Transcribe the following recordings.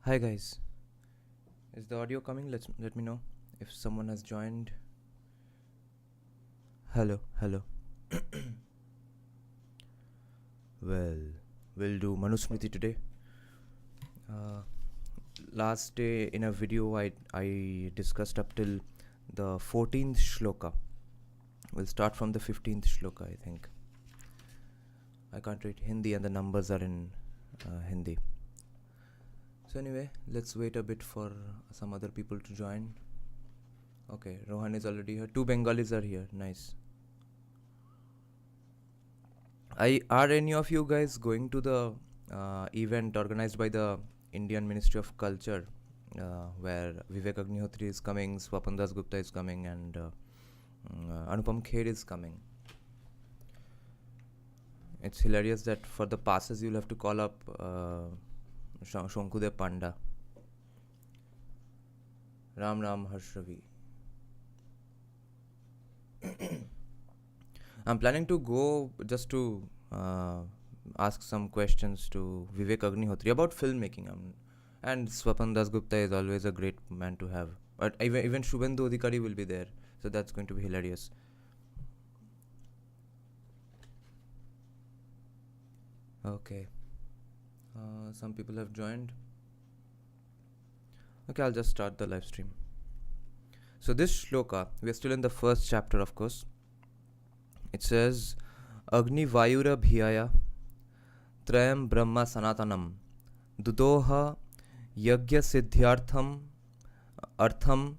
Hi guys, is the audio coming? Let me know if someone has joined. Hello. Well, we'll do Manusmriti today. Last day in a video I discussed up till the 14th shloka. We'll start from the 15th shloka, I think. I can't read Hindi and the numbers are in Hindi. So anyway, let's wait a bit for some other people to join. Okay, Rohan is already here. 2 Bengalis are here. Nice. Are any of you guys going to the event organized by the Indian Ministry of Culture, where Vivek Agnihotri is coming, Swapan Das Gupta is coming, and Anupam Kher is coming? It's hilarious that for the passes you'll have to call up Shankudev Panda. Ram Harshravi. I'm planning to go just to ask some questions to Vivek Agnihotri about filmmaking. And Swapan Das Gupta is always a great man to have. But even Shubhendu Adhikari will be there. So that's going to be hilarious. Okay. Some people have joined. Okay, I'll just start the live stream. So this shloka, we are still in the first chapter, of course. It says, Agni Vayura Bhiyaya Trayam Brahma Sanatanam Dudoha Yagya Siddhyartham Artham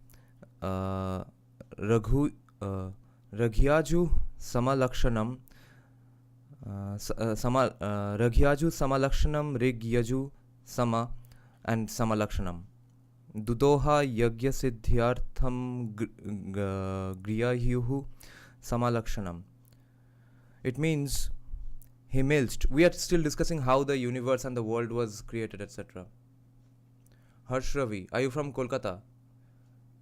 Raghiyaju Samalakshanam Raghiyaju Samalakshanam Rigyaju Sama and Samalakshanam Dudoha Yagya Siddhyartham Griyayuhu Samalakshanam. It means himmelst. We are still discussing how the universe and the world was created, etc. Harshravi, are you from Kolkata?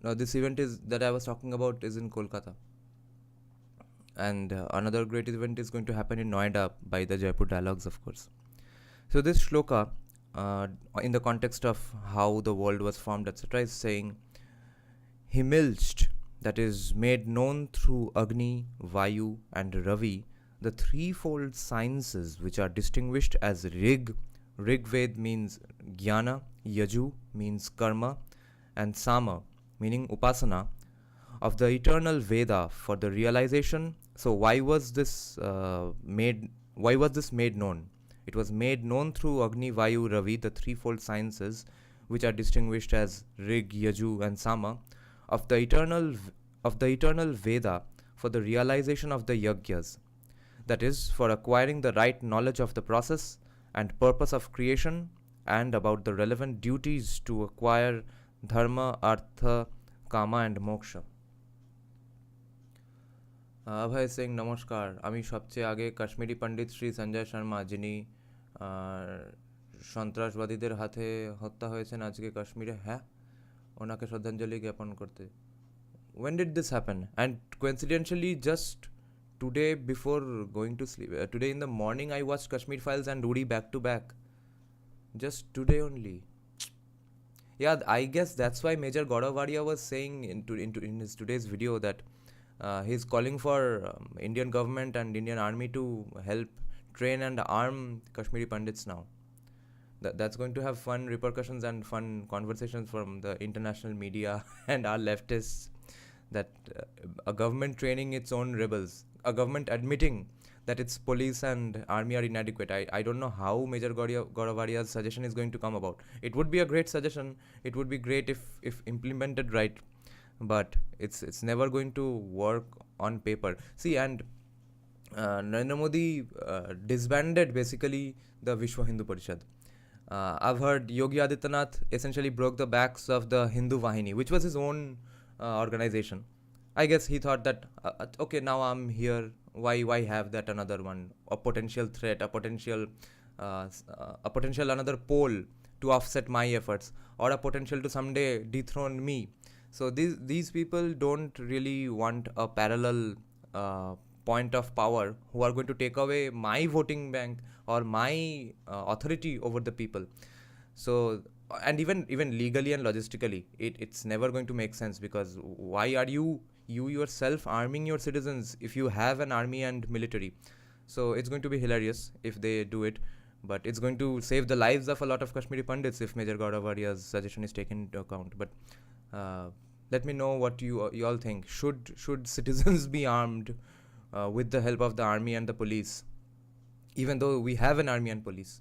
Now this event is that I was talking about is in Kolkata. And another great event is going to happen in Noida by the Jaipur Dialogues, of course. So this shloka, in the context of how the world was formed, etc., is saying himmelst, that is made known through Agni, Vayu and Ravi, the threefold sciences which are distinguished as Rig. Rigved means Jnana, Yaju means Karma, and Sama meaning Upasana, of the eternal Veda for the realization. So why was this made known? It was made known through Agni, Vayu, Ravi, the threefold sciences which are distinguished as Rig, Yaju and Sama, of the eternal Veda for the realization of the Yagyas, that is, for acquiring the right knowledge of the process and purpose of creation and about the relevant duties to acquire Dharma, Artha, Kama and Moksha. Abhay is saying নমস্কার, আমি সবচেয়ে আগে কাশ্মীরি পণ্ডিত শ্রী সঞ্জয় শর্মা, যিনি সন্ত্রাসবাদীদের হাতে হত্যা হয়েছেন আজকে কাশ্মীরে, হ্যাঁ, ওনাকে শ্রদ্ধাঞ্জলি জ্ঞাপন করতে. When did this happen? And coincidentally, just today before going to sleep, today in the morning I watched Kashmir Files and Uri back to back. Just today only. Yeah, I guess that's why Major Gauravaria was saying in his today's video that he's calling for Indian government and Indian army to help train and arm Kashmiri Pandits now. That's going to have fun repercussions and fun conversations from the international media and our leftists, that a government training its own rebels, a government admitting that its police and army are inadequate. I don't know how Major Gauravaria's suggestion is going to come about. It would be a great suggestion. It would be great if implemented right, but it's never going to work on paper. See, and Narendra Modi disbanded basically the Vishwa Hindu Parishad. I've heard Yogi Adityanath essentially broke the backs of the Hindu Vahini, which was his own organization. I guess he thought that okay, now I'm here, why have that another one, a potential threat, a potential another pole to offset my efforts, or a potential to someday dethrone me. So these people don't really want a parallel point of power who are going to take away my voting bank or my authority over the people. So and even legally and logistically, it's never going to make sense, because why are you yourself arming your citizens if you have an army and military? So it's going to be hilarious if they do it, but it's going to save the lives of a lot of Kashmiri Pandits if Major Gaudavaria's suggestion is taken into account. But let me know what you all think. Should citizens be armed with the help of the army and the police, even though we have an army and police?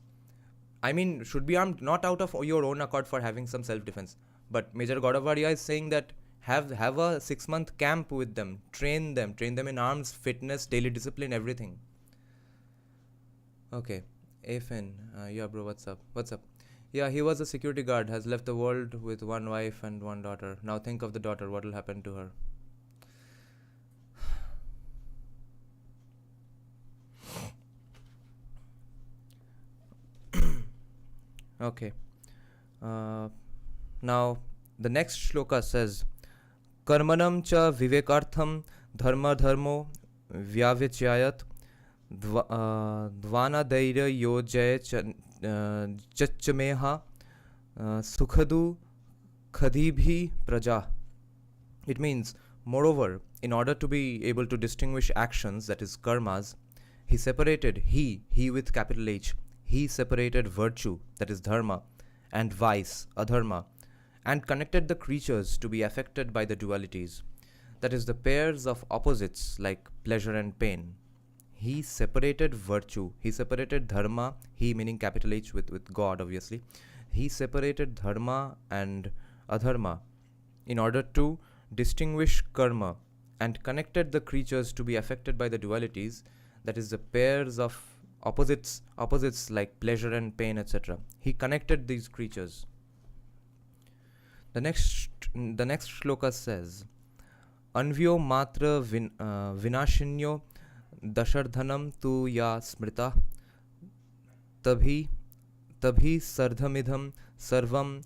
I mean, should be armed not out of your own accord for having some self-defense, but Major Gaudavaria is saying that have a 6-month camp with them, train them in arms, fitness, daily discipline, everything. Okay, Afin, yeah, bro, what's up? Yeah, he was a security guard, has left the world with one wife and one daughter. Now think of the daughter, what will happen to her? Okay. Now, the next shloka says, Karmanam cha vivekartham dharma dharmo vyavichyayat dvana daira yojaya chachameha sukhadu khadibhi praja. It means, moreover, in order to be able to distinguish actions, that is karmas, he separated, he with capital H, he separated virtue, that is dharma, and vice, adharma, and connected the creatures to be affected by the dualities, that is the pairs of opposites like pleasure and pain. He separated virtue, he separated dharma, he meaning capital H with God obviously, he separated dharma and adharma in order to distinguish karma, and connected the creatures to be affected by the dualities, that is the pairs of opposites like pleasure and pain, etc. He connected these creatures. The next shloka says, Anvyo matra vinashinyo dashardhanam tu ya smrita tabhi sardhamidham sarvam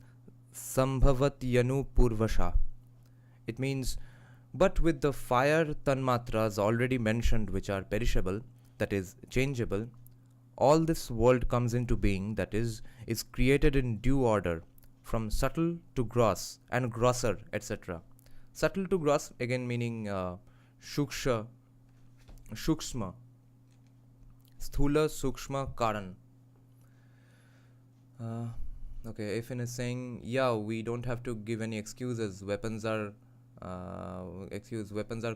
sambhavat yanu purvasha. It means, but with the fire tanmatras already mentioned, which are perishable, that is changeable, all this world comes into being, that is created in due order, from subtle to gross and grosser, etc. Subtle to gross, again meaning shuksha, shukshma, sthula, sukshma, karan. Okay, Afin is saying, yeah, we don't have to give any excuses. Weapons are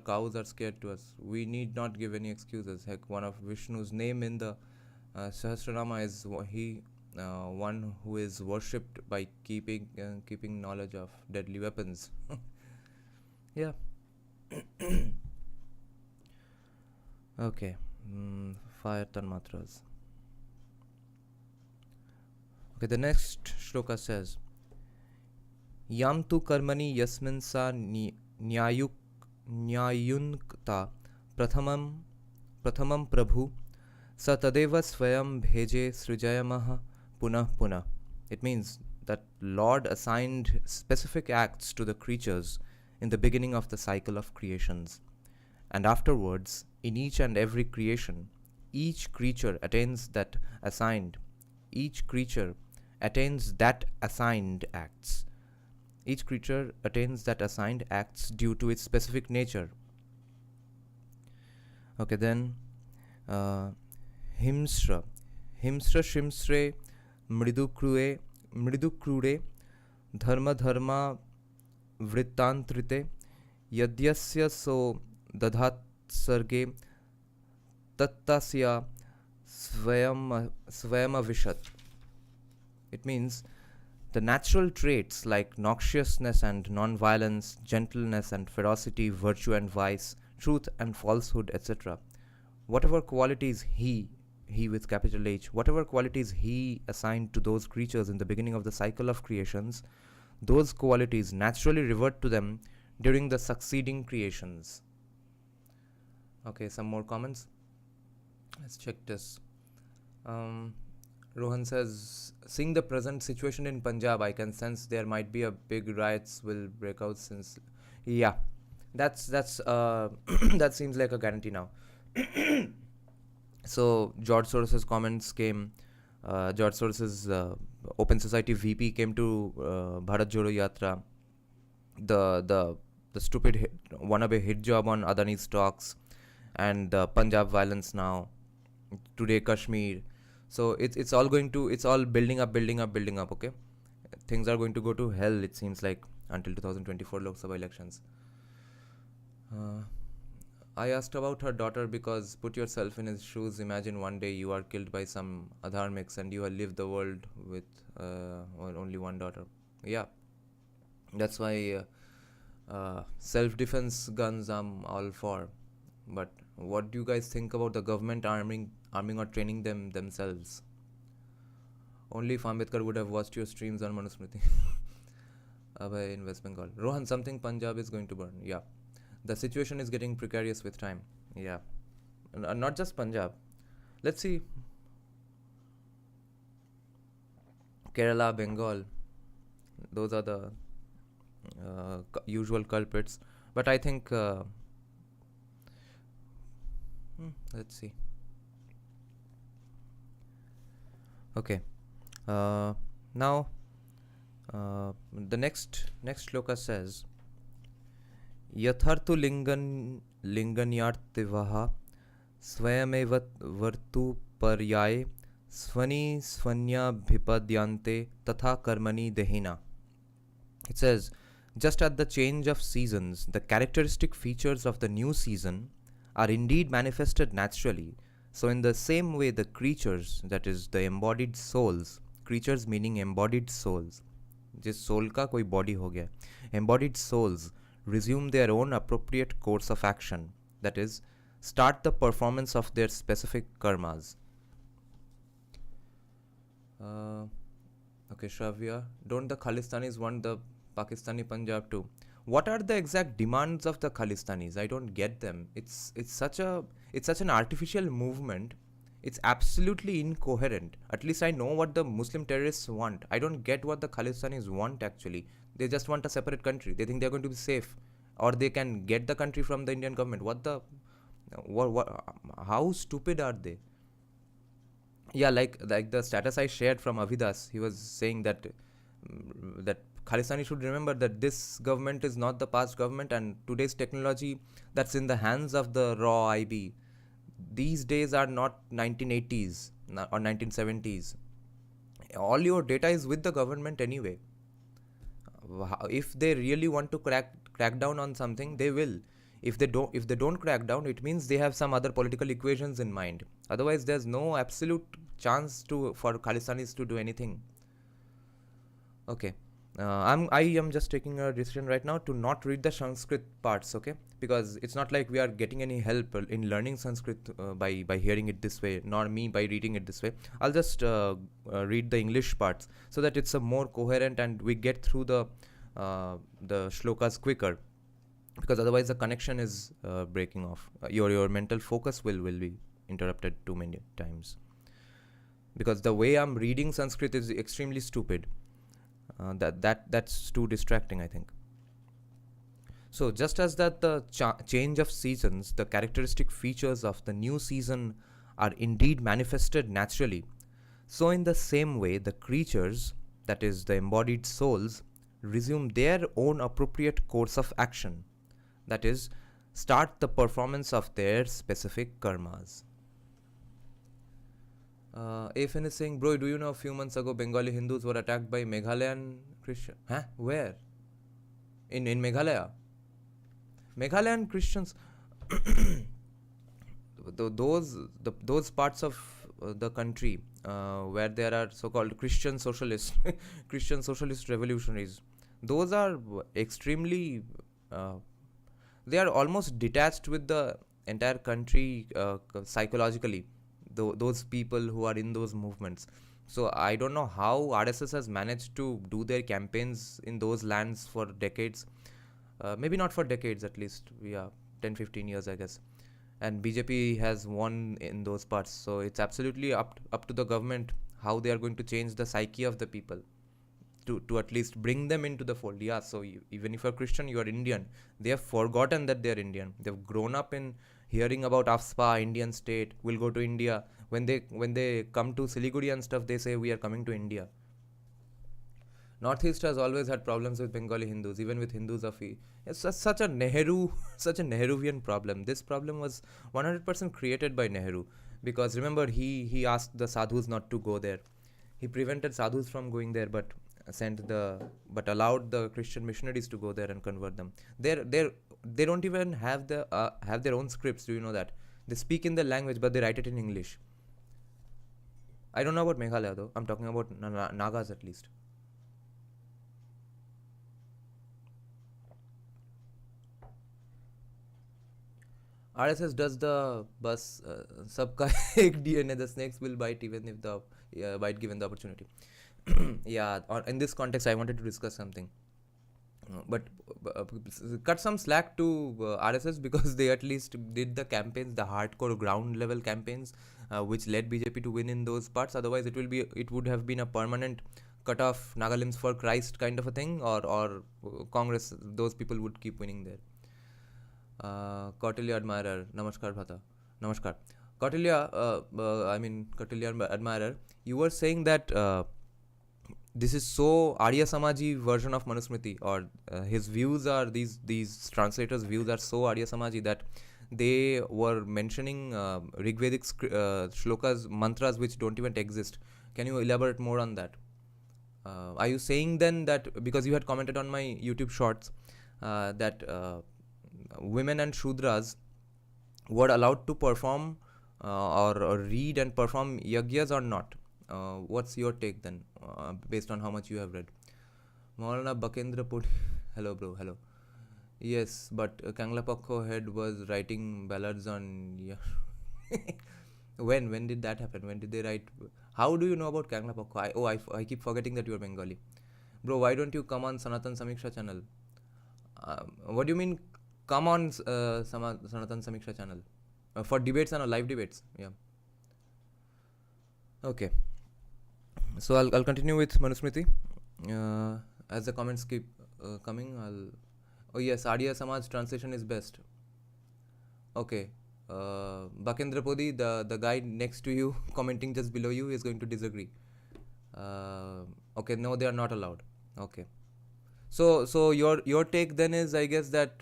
cows are scared to us. We need not give any excuses. Heck, one of Vishnu's name in the Sahasranama is one who is worshipped by keeping knowledge of deadly weapons. Yeah. Okay. Fire tanmatras. Okay, the next shloka says, Yam tu karmani yasmin sa nyayunkta prathamam prabhu sa tadeva swayam bheje srijayamaha punah punah. It means that Lord assigned specific acts to the creatures in the beginning of the cycle of creations, and afterwards, in each and every creation, each creature attains that assigned acts. Each creature attains that assigned acts due to its specific nature. Okay, then Himsra Shimsre Mridukrude Dharma Vrittantrite Yadyasya so Dadhat Sarge Tattasya Svayamavishat. It means the natural traits like noxiousness and non-violence, gentleness and ferocity, virtue and vice, truth and falsehood, etc. Whatever qualities he with capital H, whatever qualities he assigned to those creatures in the beginning of the cycle of creations, those qualities naturally revert to them during the succeeding creations. Okay, some more comments. Let's check this. Rohan says, seeing the present situation in Punjab, I can sense there might be a big riots will break out since. Yeah, that's that seems like a guarantee now. So George Soros's comments came George Soros's Open Society VP came to Bharat Jodo Yatra. The stupid wannabe hit job on Adani stocks, and the Punjab violence now, today Kashmir. So it's all going to, it's all building up, building up, building up. Okay, things are going to go to hell, it seems like, until 2024 Lok Sabha elections. I asked about her daughter because put yourself in his shoes. Imagine one day you are killed by some adharmics and you have lived the world with only one daughter. Yeah, that's why self-defense guns I'm all for. But what do you guys think about the government arming or training them themselves? Only if Ambedkar would have watched your streams on Manusmriti. Abhay in West Bengal. Rohan, something Punjab is going to burn. Yeah. The situation is getting precarious with time. Yeah. Not just Punjab. Let's see. Kerala, Bengal. Those are the usual culprits. But I think... let's see. Okay. Now, the next shloka says, Yatharthu linganyartivaha swayamevat vartu paryaye svani svanya bhipadyante tatha karmani dehina. It says, just at the change of seasons, the characteristic features of the new season are indeed manifested naturally. So in the same way, the creatures, that is the embodied souls, creatures meaning embodied souls, जिस soul का कोई body हो गया, embodied souls resume their own appropriate course of action, that is, start the performance of their specific karmas. Okay, Shravya, don't the Khalistanis want the Pakistani Punjab too? What are the exact demands of the Khalistanis? I don't get them. It's such an artificial movement. It's absolutely incoherent. At least I know what the Muslim terrorists want. I don't get what the Khalistanis want actually. They just want a separate country. They think they're going to be safe, or they can get the country from the Indian government. How stupid are they? Yeah, like the status I shared from Vedas, he was saying that Khalistani should remember that this government is not the past government, and today's technology that's in the hands of the raw IB. These days are not 1980s or 1970s. All your data is with the government anyway. If they really want to crack down on something, they will. If they don't crack down, it means they have some other political equations in mind. Otherwise, there's no absolute chance for Khalistanis to do anything. Okay. I am just taking a decision right now to not read the Sanskrit parts, okay? Because it's not like we are getting any help in learning Sanskrit by hearing it this way, nor me by reading it this way. I'll just read the English parts so that it's a more coherent and we get through the shlokas quicker. Because otherwise the connection is breaking off. Your mental focus will be interrupted too many times. Because the way I'm reading Sanskrit is extremely stupid. That's too distracting, I think. So just as that the change of seasons, the characteristic features of the new season are indeed manifested naturally, so in the same way the creatures, that is the embodied souls, resume their own appropriate course of action, that is, start the performance of their specific karmas. Afin is saying, bro, do you know a few months ago Bengali Hindus were attacked by Meghalayan Christians? Huh? Where? In Meghalaya? Meghalayan Christians. those parts of the country where there are so-called Christian socialists, Christian socialist revolutionaries, those are extremely... they are almost detached with the entire country psychologically. Those people who are in those movements. So I don't know how RSS has managed to do their campaigns in those lands for decades. Maybe not for decades, at least. Yeah, 10-15 years, I guess. And BJP has won in those parts. So it's absolutely up to the government how they are going to change the psyche of the people to at least bring them into the fold. Yeah, so even if you're Christian, you are Indian. They have forgotten that they're Indian. They've grown up in hearing about AFSPA, Indian state, will go to India. When they come to Siliguri and stuff, they say we are coming to India. Northeast has always had problems with Bengali Hindus, even with Hindus of it's such a Nehru, such a Nehruvian problem. This problem was 100% created by Nehru, because remember he asked the sadhus not to go there. He prevented sadhus from going there, but allowed the Christian missionaries to go there and convert them. They don't even have their own scripts. Do you know that? They speak in the language, but they write it in English. I don't know about Meghalaya though. I'm talking about Nagas at least. RSS does the bus sabka ek DNA. The snakes will bite even if the bite given the opportunity. Yeah, in this context, I wanted to discuss something. But cut some slack to RSS, because they at least did the campaigns, the hardcore ground level campaigns, which led BJP to win in those parts. Otherwise, it would have been a permanent cut off Nagalims for Christ kind of a thing, or Congress. Those people would keep winning there. Kautilya admirer, namaskar bhata, namaskar. Kautilya admirer, you were saying that this is so Arya Samaji version of Manusmriti, or his views are these translators' views are so Arya Samaji that they were mentioning Rigvedic shlokas, mantras which don't even exist. Can you elaborate more on that? Are you saying then that, because you had commented on my YouTube shorts that women and Shudras were allowed to perform or read and perform yagyas or not? What's your take then, based on how much you have read? Maulana Bakendra Puri, hello bro, hello. Yes, but Kanglapakho head was writing ballads on. Yeah. When did that happen? When did they write? How do you know about Kanglapakho? I keep forgetting that you are Bengali. Bro, why don't you come on Sanatan Samiksha channel? What do you mean? Come on Sanatan Samiksha channel for debates and live debates. Yeah. Okay. So I'll continue with Manusmriti. As the comments keep coming, oh yes, Arya Samaj translation is best. Okay. Bakendra Podi, the guy next to you, commenting just below you, is going to disagree. Okay, no, they are not allowed. Okay. So your take then is, I guess, that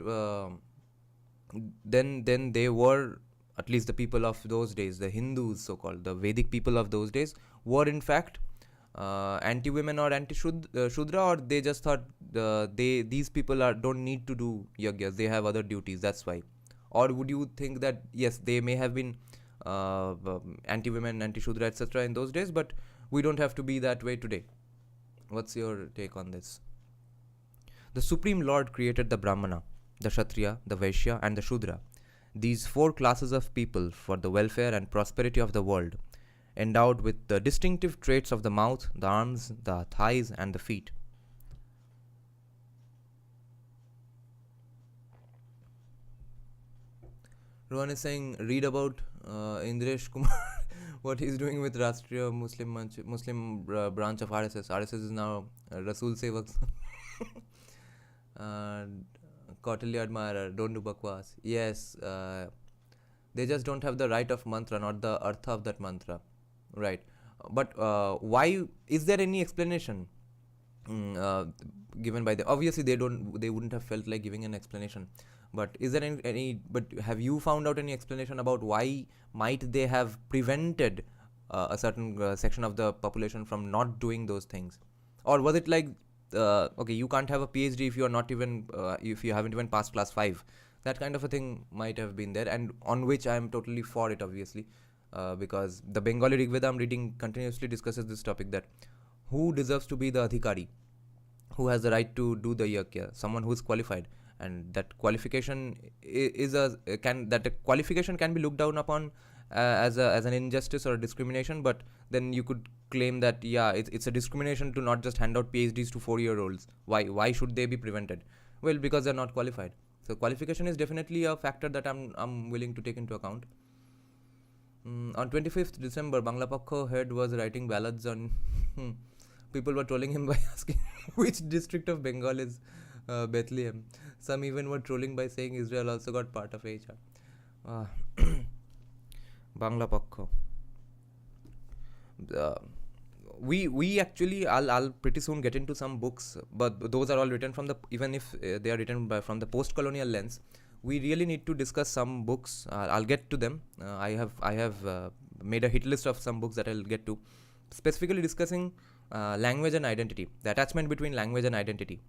then they were, at least the people of those days, the Hindus, so-called, the Vedic people of those days, were in fact anti-women or anti-Shudra, or they just thought these people don't need to do yagyas, they have other duties, that's why? Or would you think that, yes, they may have been anti-women, anti-Shudra, etc. in those days, but we don't have to be that way today? What's your take on this? The Supreme Lord created the Brahmana, the Kshatriya, the Vaishya, and the Shudra, these four classes of people, for the welfare and prosperity of the world, endowed with the distinctive traits of the mouth, the arms, the thighs, and the feet. Rohan is saying, read about Indresh Kumar, what he's doing with Rashtriya Muslim branch of RSS. RSS is now Rasool Sevak. Kautilya admirer, don't do bakwas. Yes, they just don't have the right of mantra, not the artha of that mantra. Right. But why? Is there any explanation given by them? Obviously, they wouldn't have felt like giving an explanation. But is there any? But have you found out any explanation about why might they have prevented a certain section of the population from not doing those things? Or was it like, okay, you can't have a PhD if you are not even if you haven't even passed class 5? That kind of a thing might have been there, and on which I am totally for it, obviously, because the Bengali Rig Veda I'm reading continuously discusses this topic, that who deserves to be the adhikari, who has the right to do the yajna, someone who is qualified, and that qualification qualification can be looked down upon as an injustice or a discrimination, but then you could claim that, yeah, it's a discrimination to not just hand out PhDs to 4-year-olds. Why should they be prevented? Well, because they're not qualified. So qualification is definitely a factor that I'm willing to take into account. On 25th December, Bangla Pakho head was writing ballads on people were trolling him by asking which district of Bengal is Bethlehem. Some even were trolling by saying Israel also got part of HR. Uh, Bangla Pakho. Uh, we actually I'll pretty soon get into some books, but those are all written from the, even if they are written from the post-colonial lens. We really need to discuss some books. I'll get to them. I have made a hit list of some books that I'll get to, specifically discussing language and identity, the attachment between language and identity,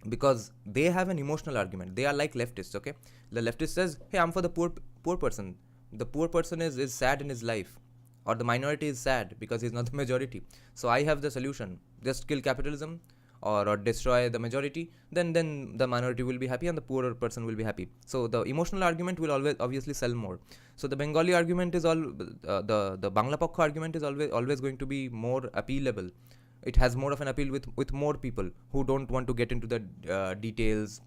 because they have an emotional argument. They are like leftists. Okay, the leftist says, hey, I'm for the poor person. The poor person is sad in his life, or the minority is sad because he's not the majority. So I have the solution: just kill capitalism, or destroy the majority, then the minority will be happy and the poorer person will be happy. So the emotional argument will always obviously sell more. So the Bengali argument is all the Bangla Pakha argument is always going to be more appealable. It has more of an appeal with more people who don't want to get into the details,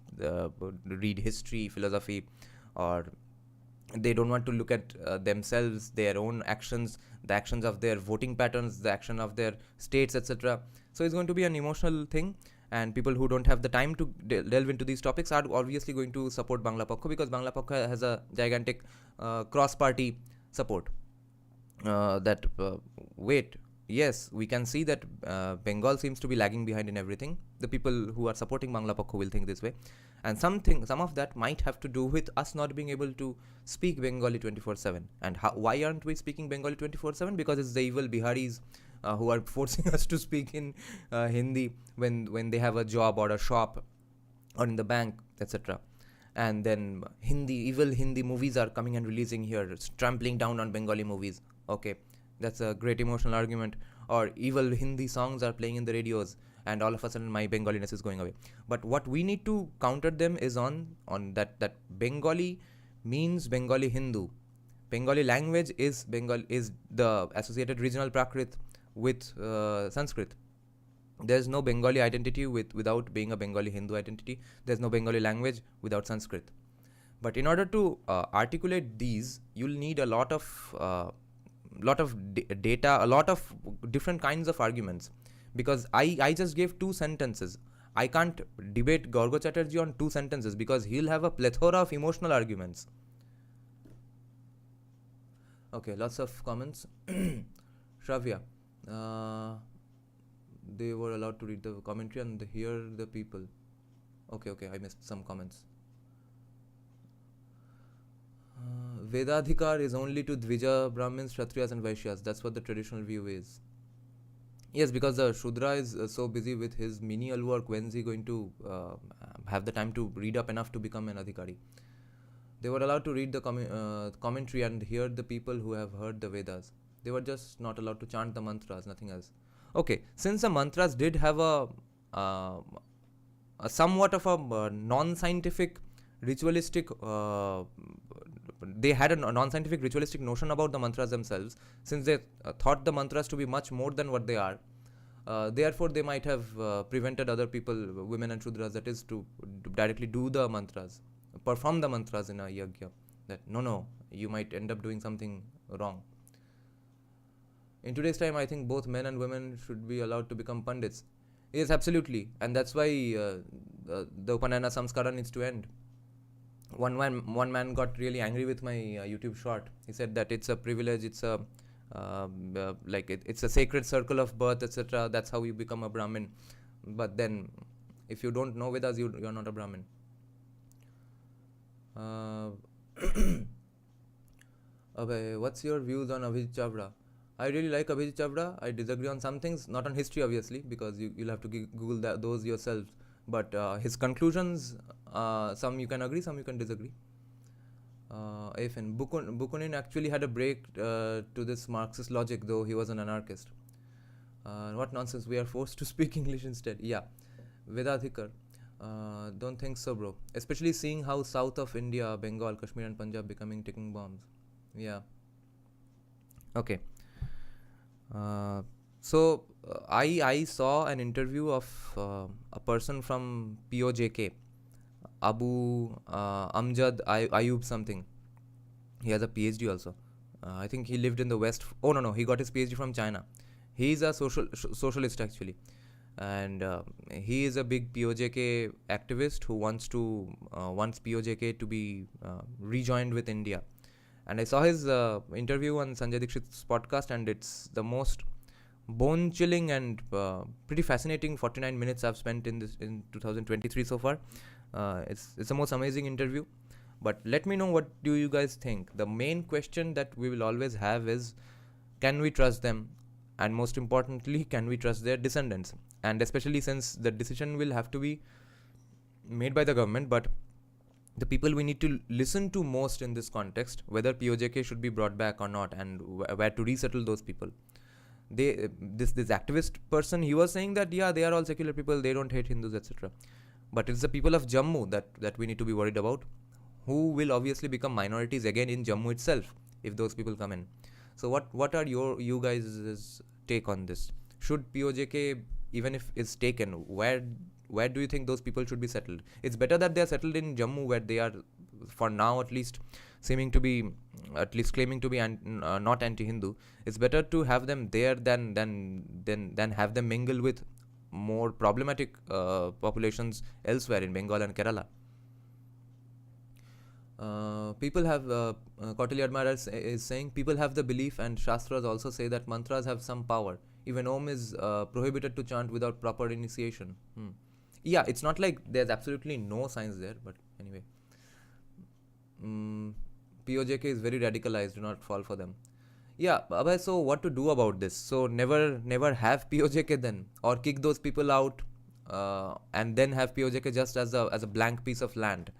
read history, philosophy, or they don't want to look at themselves, their own actions, the actions of their voting patterns, the action of their states, etc. So it's going to be an emotional thing, and people who don't have the time to delve into these topics are obviously going to support Bangla Pakha, because Bangla Pakha has a gigantic cross-party support. Wait, yes, we can see that Bengal seems to be lagging behind in everything. The people who are supporting Bangla Pakha will think this way, and some of that might have to do with us not being able to speak Bengali 24/7. And why aren't we speaking Bengali 24/7? Because it's the evil Biharis who are forcing us to speak in Hindi when they have a job or a shop or in the bank, etc. And then evil Hindi movies are coming and releasing here, trampling down on Bengali movies. Okay, that's a great emotional argument. Or evil Hindi songs are playing in the radios, and all of a sudden my Bengaliness is going away. But what we need to counter them is on that Bengali means Bengali Hindu. Bengali language is the associated regional Prakrit with Sanskrit. There's no Bengali identity without being a Bengali Hindu identity. There's no Bengali language without Sanskrit. But in order to articulate these, you'll need a lot of data, a lot of different kinds of arguments. Because I just gave 2 sentences. I can't debate Gorgo Chatterjee on 2 sentences because he'll have a plethora of emotional arguments. Okay, lots of comments. Shravya. They were allowed to read the commentary and hear the people. Okay, I missed some comments. Vedadhikar is only to Dvija, Brahmins, Kshatriyas and Vaishyas. That's what the traditional view is. Yes, because the Shudra is so busy with his menial work, when's he going to have the time to read up enough to become an Adhikari? They were allowed to read the commentary and hear the people who have heard the Vedas. They were just not allowed to chant the mantras, nothing else. Okay, since the mantras did have a somewhat of a non-scientific ritualistic they had a non-scientific ritualistic notion about the mantras themselves, since they thought the mantras to be much more than what they are. Therefore, they might have prevented other people, women and Shudras, that is, to directly do the mantras, perform the mantras in a yagya. That no, you might end up doing something wrong. In today's time, I think both men and women should be allowed to become pandits. Yes, absolutely, and that's why the Upanayana Samskara needs to end. One man got really angry with my YouTube short. He said that it's a privilege, it's a it's a sacred circle of birth, etc. That's how you become a Brahmin. But then, if you don't know Vedas, you're not a Brahmin. What's your views on Abhijit Chavda? I really like Abhijit Chavda. I disagree on some things, not on history obviously, because you'll have to Google those yourselves. But his conclusions, some you can agree, some you can disagree. Afin, Bukunin actually had a break to this Marxist logic, though he was an anarchist. What nonsense, we are forced to speak English instead. Yeah, Vedadhikar. Don't think so, bro. Especially seeing how south of India, Bengal, Kashmir and Punjab becoming ticking bombs. Yeah. Okay. So I saw an interview of a person from POJK, Abu Amjad Ayub something. He has a PhD also. I think he lived in the West. Oh no, he got his PhD from China. He's a socialist actually, and he is a big POJK activist who wants POJK to be rejoined with India. And I saw his interview on Sanjay Dikshit's podcast, and it's the most bone-chilling and pretty fascinating 49 minutes I've spent in 2023 so far. It's the most amazing interview. But let me know, what do you guys think? The main question that we will always have is, can we trust them? And most importantly, can we trust their descendants? And especially since the decision will have to be made by the government, but the people we need to listen to most in this context, whether POJK should be brought back or not, and where to resettle those people. This activist person, he was saying that they are all secular people, they don't hate Hindus, etc. But it's the people of Jammu that we need to be worried about, who will obviously become minorities again in Jammu itself if those people come in. So what are you guys' take on this? Should POJK, even if it's taken, where do you think those people should be settled? It's better that they are settled in Jammu, where they are, for now at least, claiming to be not anti-Hindu. It's better to have them there than have them mingle with more problematic populations elsewhere in Bengal and Kerala. People have Kautilya Admirer is saying people have the belief, and Shastras also say that mantras have some power. Even Om is prohibited to chant without proper initiation. Yeah, it's not like there's absolutely no science there, but anyway. POJK is very radicalized, do not fall for them. Yeah, Abhay, so what to do about this? So never have POJK then, or kick those people out, and then have POJK just as a blank piece of land.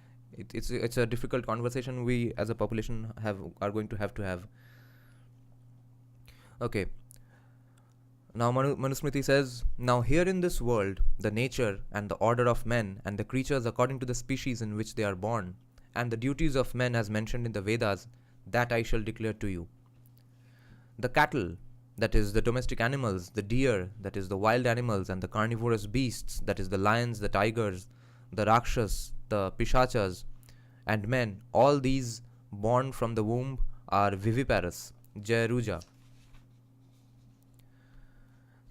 It's a difficult conversation we as a population are going to have. Okay. Now Manusmriti says, now here in this world, the nature and the order of men and the creatures according to the species in which they are born, and the duties of men as mentioned in the Vedas, that I shall declare to you. The cattle, that is the domestic animals, the deer, that is the wild animals, and the carnivorous beasts, that is the lions, the tigers, the rakshas, the pishachas, and men, all these born from the womb are viviparous, Jairuja.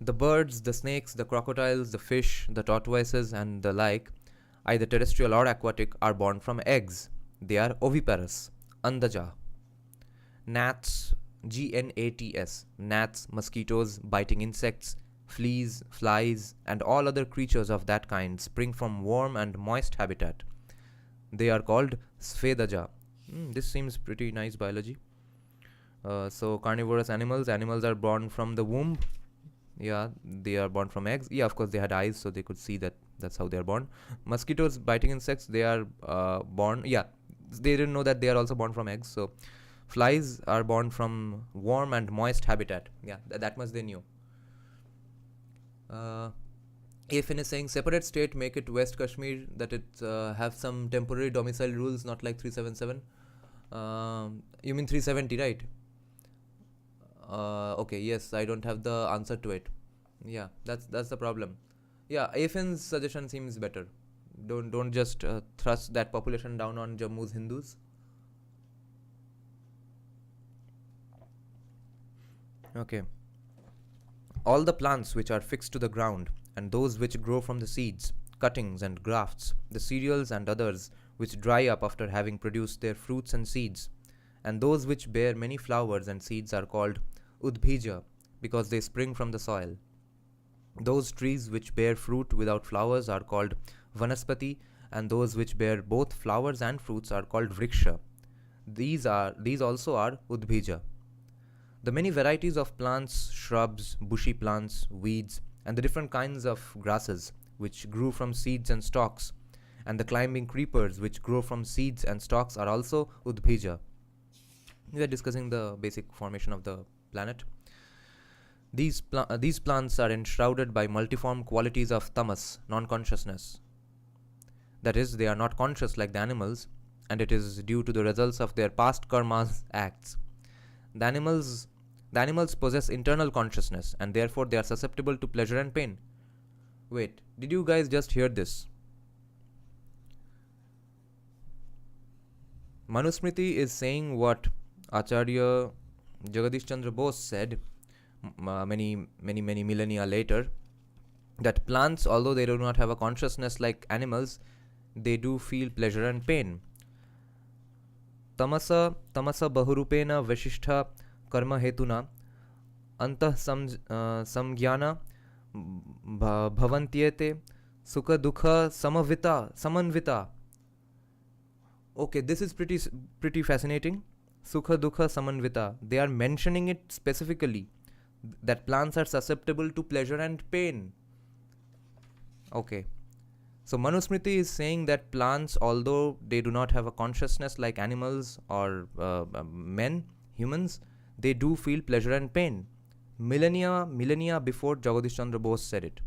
The birds, the snakes, the crocodiles, the fish, the tortoises, and the like, either terrestrial or aquatic, are born from eggs. They are oviparous, Andaja. Gnats, Gnats, gnats, mosquitoes, biting insects, fleas, flies, and all other creatures of that kind spring from warm and moist habitat. They are called Svedaja. This seems pretty nice biology. So carnivorous animals are born from the womb. Yeah, they are born from eggs. Yeah, of course they had eyes, so they could see that's how they are born. Mosquitoes, biting insects, they are born. Yeah, they didn't know that they are also born from eggs. So flies are born from warm and moist habitat. Yeah, that much they knew. Afin is saying separate state, make it West Kashmir, that it have some temporary domicile rules, not like 377. You mean 370, right? Okay, yes, I don't have the answer to it. Yeah, that's the problem. Yeah, Afin's suggestion seems better. Don't just thrust that population down on Jammu's Hindus. Okay. All the plants which are fixed to the ground, and those which grow from the seeds, cuttings and grafts, the cereals and others which dry up after having produced their fruits and seeds, and those which bear many flowers and seeds are called udbhija, because they spring from the soil. Those trees which bear fruit without flowers are called vanaspati, and those which bear both flowers and fruits are called vriksha. These also are udbhija. The many varieties of plants, shrubs, bushy plants, weeds, and the different kinds of grasses which grew from seeds and stalks, and the climbing creepers which grow from seeds and stalks are also udbhija. We are discussing the basic formation of the planet. These plants are enshrouded by multiform qualities of tamas, non-consciousness. That is, they are not conscious like the animals, and it is due to the results of their past karmas acts. The animals possess internal consciousness, and therefore they are susceptible to pleasure and pain. Wait, did you guys just hear this? Manusmriti is saying what Acharya Jagadish Chandra Bose said many millennia later, that plants, although they do not have a consciousness like animals, they do feel pleasure and pain. Tamasa bahurupena vishishta karma hetuna antah samgyana bhavantyete sukha dukha samanvita. Okay, this is pretty fascinating. Sukha dukha samanvita. They are mentioning it specifically, that plants are susceptible to pleasure and pain. Okay. So Manusmriti is saying that plants, although they do not have a consciousness like animals or humans, they do feel pleasure and pain. Millennia before Jagadish Chandra Bose said it.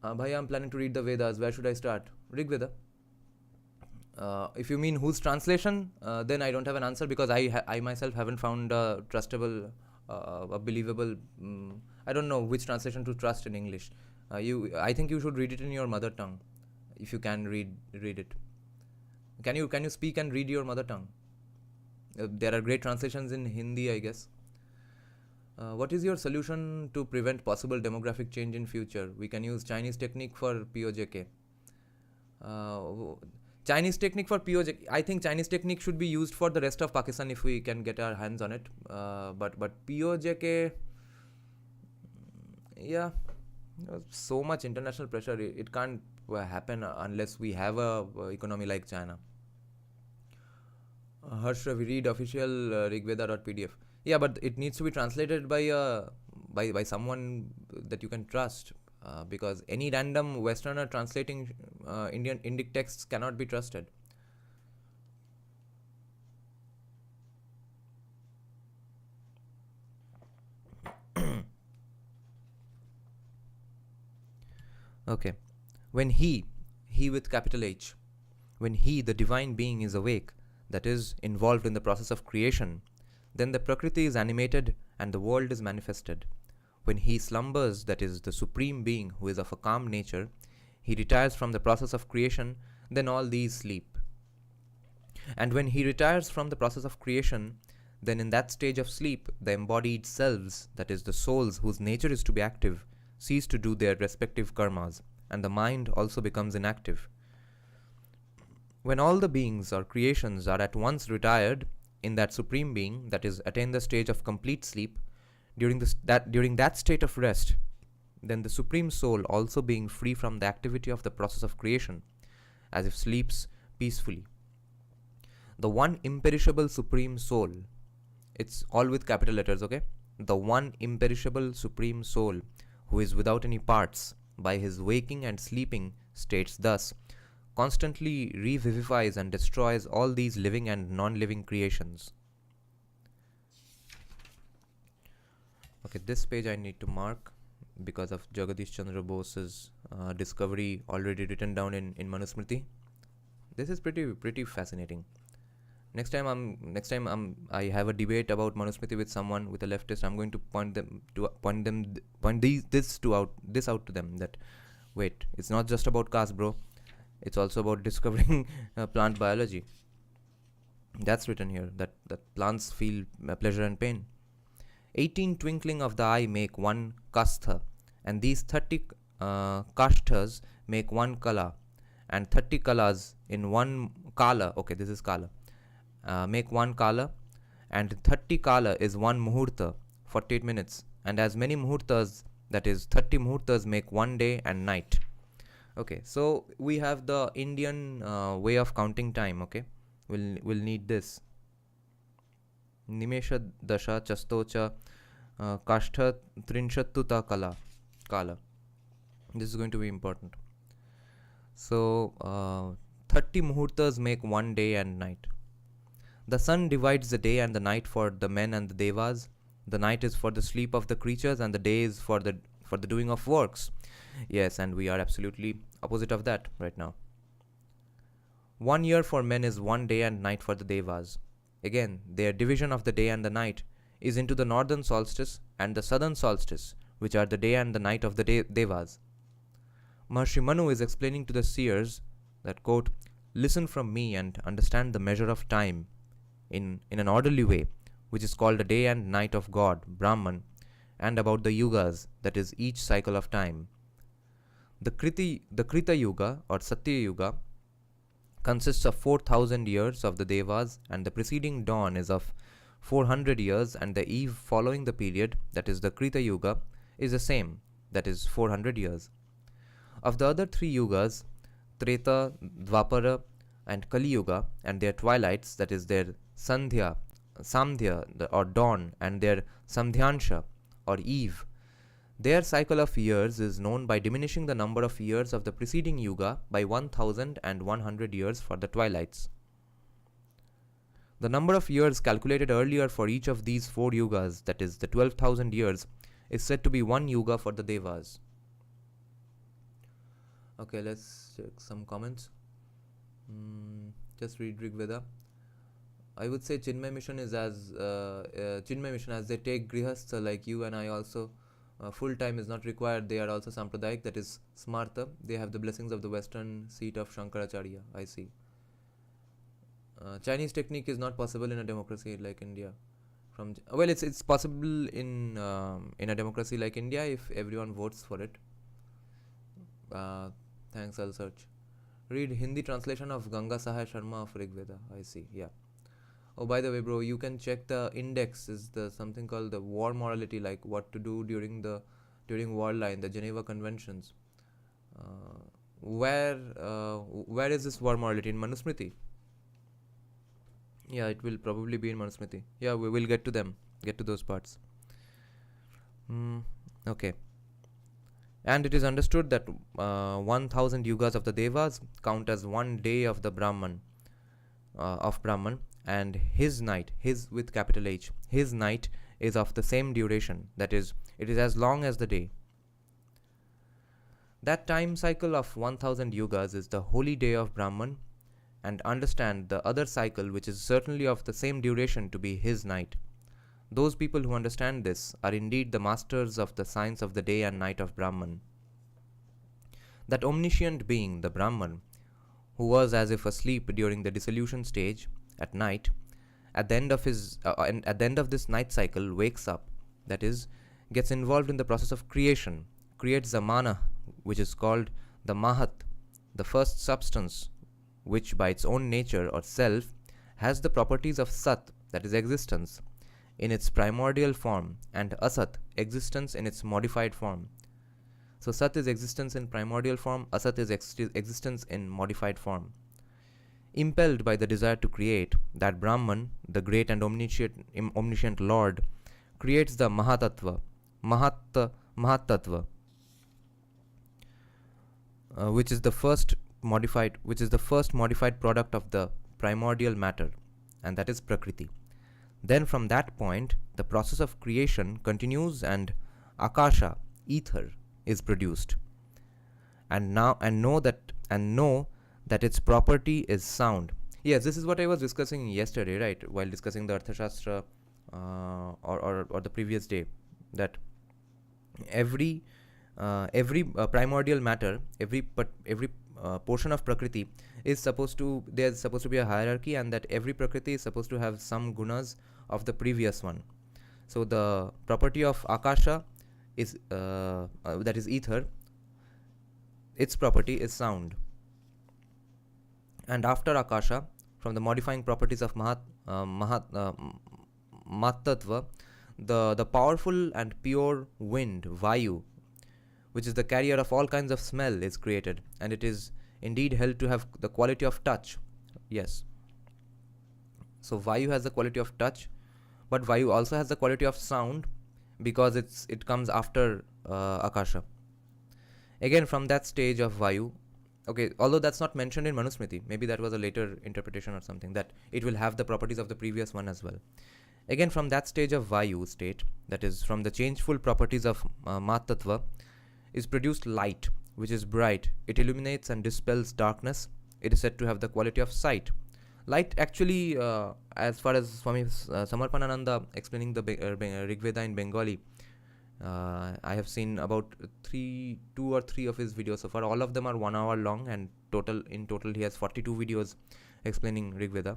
Bhai, I'm planning to read the Vedas. Where should I start? Rig Veda. If you mean whose translation, then I don't have an answer, because I myself haven't found a trustable, a believable. I don't know which translation to trust in English. I think you should read it in your mother tongue, if you can read it. Can you speak and read your mother tongue? There are great translations in Hindi, I guess. What is your solution to prevent possible demographic change in future? We can use Chinese technique for POJK. Chinese technique for POJK. I think Chinese technique should be used for the rest of Pakistan if we can get our hands on it. But POJK, yeah, so much international pressure. It can't happen unless we have a economy like China. Harshra, we read official rigveda.pdf. Yeah, but it needs to be translated by someone that you can trust, because any random Westerner translating Indic texts cannot be trusted. Okay. When he with capital H, when he, the divine being, is awake, that is, involved in the process of creation, then the Prakriti is animated and the world is manifested. When he slumbers, that is, the supreme being who is of a calm nature, he retires from the process of creation, then all these sleep. And when he retires from the process of creation, then in that stage of sleep, the embodied selves, that is, the souls whose nature is to be active, cease to do their respective karmas, and the mind also becomes inactive. When all the beings or creations are at once retired in that supreme being, that is, attain the stage of complete sleep, during that state of rest, then the supreme soul, also being free from the activity of the process of creation, as if sleeps peacefully. The one imperishable supreme soul, it's all with capital letters, okay? The one imperishable supreme soul, who is without any parts, by his waking and sleeping states thus, constantly revivifies and destroys all these living and non-living creations. Okay, this page I need to mark because of Jagadish Chandra Bose's discovery already written down in Manusmriti. This is pretty fascinating. Next time I have a debate about Manusmriti with someone, with a leftist, I'm going to point this out to them, that wait, it's not just about caste, bro. It's also about discovering plant biology. That's written here, that plants feel pleasure and pain. 18 twinkling of the eye make one kastha, and these 30 kashthas make one kala, and 30 kalas in one kala, okay, this is kala, make one kala, and 30 kala is one muhurta, 48 minutes, and as many muhurtas, that is 30 muhurtas, make one day and night. Okay, so we have the Indian way of counting time, okay? We'll need this. Nimesha dasha chastocha kashtha trinshattuta kala. This is going to be important. So 30 muhurtas make one day and night. The sun divides the day and the night for the men and the devas. The night is for the sleep of the creatures, and the day is for the doing of works. Yes, and we are absolutely opposite of that right now. 1 year for men is 1 day and night for the devas. Again, their division of the day and the night is into the northern solstice and the southern solstice, which are the day and the night of the devas. Maharshi Manu is explaining to the seers that, quote, listen from me and understand the measure of time in an orderly way, which is called the day and night of God, Brahman, and about the yugas, that is each cycle of time. The Krita Yuga or Satya Yuga consists of 4,000 years of the Devas, and the preceding dawn is of 400 years, and the eve following the period, that is the Krita Yuga, is the same, that is 400 years. Of the other three yugas, Treta, Dvapara, and Kali Yuga, and their twilights, that is their Sandhya, Samdhya or dawn, and their Samdhyansha or eve, their cycle of years is known by diminishing the number of years of the preceding yuga by 1,100 years for the twilights. The number of years calculated earlier for each of these four yugas, that is the 12,000 years, is said to be one yuga for the Devas. Okay, let's check some comments. Just read Rig Veda. I would say Chinmay Mission is as they take grihastha like you and I also. Full time is not required. They are also Sampradayic, that is Smarta. They have the blessings of the western seat of Shankaracharya. I see. Chinese technique is not possible in a democracy like India. It's possible in a democracy like India if everyone votes for it. Thanks, I'll search. Read Hindi translation of Ganga Sahaya Sharma of Rig Veda. I see. Yeah. Oh, by the way, bro, you can check the index. Is the something called the war morality, like what to do during war line, the Geneva Conventions. Where is this war morality? In Manusmriti? Yeah, it will probably be in Manusmriti. Yeah, we will get to those parts. Okay. And it is understood that 1,000 yugas of the Devas count as one day of the Brahman, and his night, his with capital H, his night is of the same duration, that is, it is as long as the day. That time cycle of 1,000 yugas is the holy day of Brahman, and understand the other cycle, which is certainly of the same duration, to be his night. Those people who understand this are indeed the masters of the science of the day and night of Brahman. That omniscient being, the Brahman, who was as if asleep during the dissolution stage at night, at the end of this night cycle wakes up, that is, gets involved in the process of creation, creates the mana, which is called the mahat, the first substance, which by its own nature or self has the properties of sat, that is existence, in its primordial form, and asat, existence in its modified form. So sat is existence in primordial form, asat is existence in modified form. Impelled by the desire to create, that Brahman, the great and omniscient Lord, creates the Mahatattva, which is the first modified product of the primordial matter, and that is Prakriti. Then from that point, the process of creation continues, and Akasha, ether, is produced. And know that its property is sound. Yes, this is what I was discussing yesterday, right? While discussing the Arthashastra or the previous day, that every primordial matter, every portion of Prakriti there's supposed to be a hierarchy, and that every Prakriti is supposed to have some gunas of the previous one. So the property of Akasha is that is ether, its property is sound. And after Akasha, from the modifying properties of Mahatattva, the powerful and pure wind, Vayu, which is the carrier of all kinds of smell, is created, and it is indeed held to have the quality of touch. Yes. So Vayu has the quality of touch, but Vayu also has the quality of sound, because it comes after Akasha. Again, from that stage of Vayu, okay, although that's not mentioned in Manusmriti, maybe that was a later interpretation or something, that it will have the properties of the previous one as well. Again, from that stage of Vayu state, that is, from the changeful properties of Mahatattva, is produced light, which is bright. It illuminates and dispels darkness. It is said to have the quality of sight. Light, actually, as far as Swami Samarpanananda explaining the Rig Veda in Bengali, I have seen about 2 or 3 of his videos so far. All of them are 1 hour long, and in total he has 42 videos explaining Rig Veda.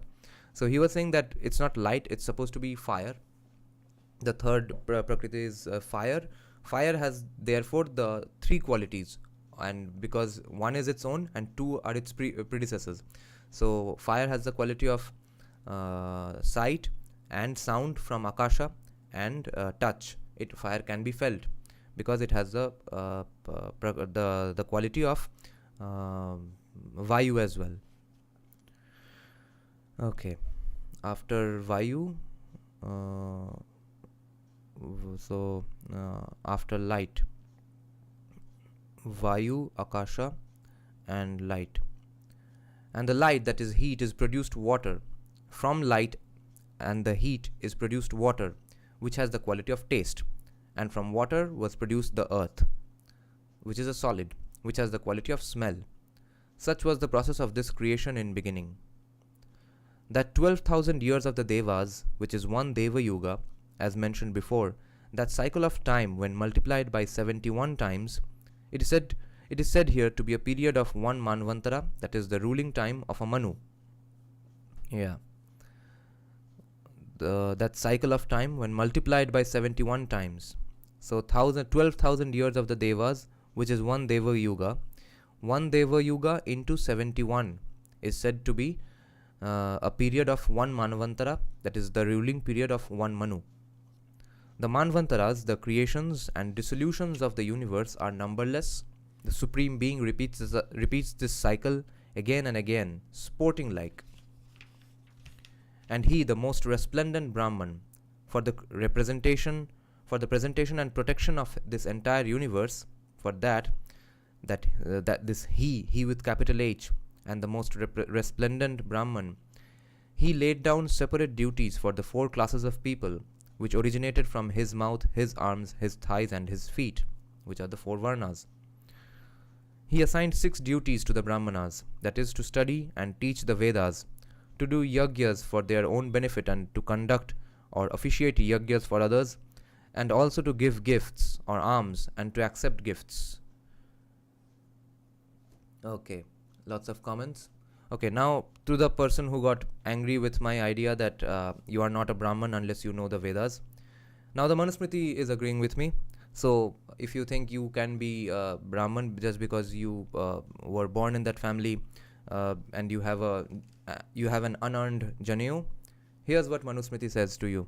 So he was saying that it's not light, it's supposed to be fire. The third Prakriti is fire. Fire has therefore the three qualities, and because one is its own and two are its predecessors. So fire has the quality of sight and sound from akasha, and touch. Fire can be felt because it has the quality of vayu as well. Okay, after vayu, after light, vayu, akasha, and light. And the light, that is heat, is produced water. From light and the heat is produced water, which has the quality of taste. And from water was produced the earth, which is a solid, which has the quality of smell. Such was the process of this creation in beginning. That 12,000 years of the Devas, which is one Deva Yuga, as mentioned before, that cycle of time when multiplied by 71 times, it is said here to be a period of one Manvantara, that is the ruling time of a Manu. Yeah. That cycle of time when multiplied by 71 times. So 12,000 years of the Devas, which is one Deva Yuga. One Deva Yuga into 71 is said to be a period of one Manvantara, that is the ruling period of one Manu. The Manvantaras, the creations and dissolutions of the universe, are numberless. The Supreme Being repeats this cycle again and again, sporting like. And he, the most resplendent Brahman, for the presentation and protection of this entire universe, for that this he with capital H, and the most resplendent Brahman, he laid down separate duties for the four classes of people, which originated from his mouth, his arms, his thighs, and his feet, which are the four Varnas. He assigned 6 duties to the Brahmanas, that is, to study and teach the Vedas, to do yagyas for their own benefit and to conduct or officiate yagyas for others, and also to give gifts or alms and to accept gifts. Okay, lots of comments. Okay, now to the person who got angry with my idea that you are not a Brahman unless you know the Vedas. Now the Manusmriti is agreeing with me. So if you think you can be a Brahman just because you were born in that family and you have an unearned Janeyu, here's what Manusmriti says to you.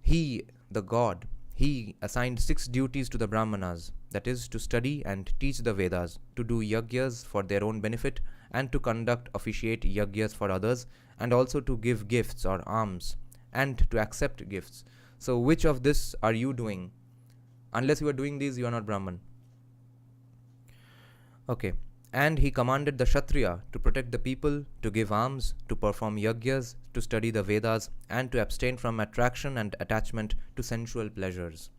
He, the God, he assigned 6 duties to the Brahmanas, that is, to study and teach the Vedas, to do yagyas for their own benefit, and to officiate yagyas for others, and also to give gifts or alms, and to accept gifts. So which of this are you doing? Unless you are doing these, you are not Brahman. Okay. And he commanded the Kshatriya to protect the people, to give alms, to perform yagyas, to study the Vedas, and to abstain from attraction and attachment to sensual pleasures.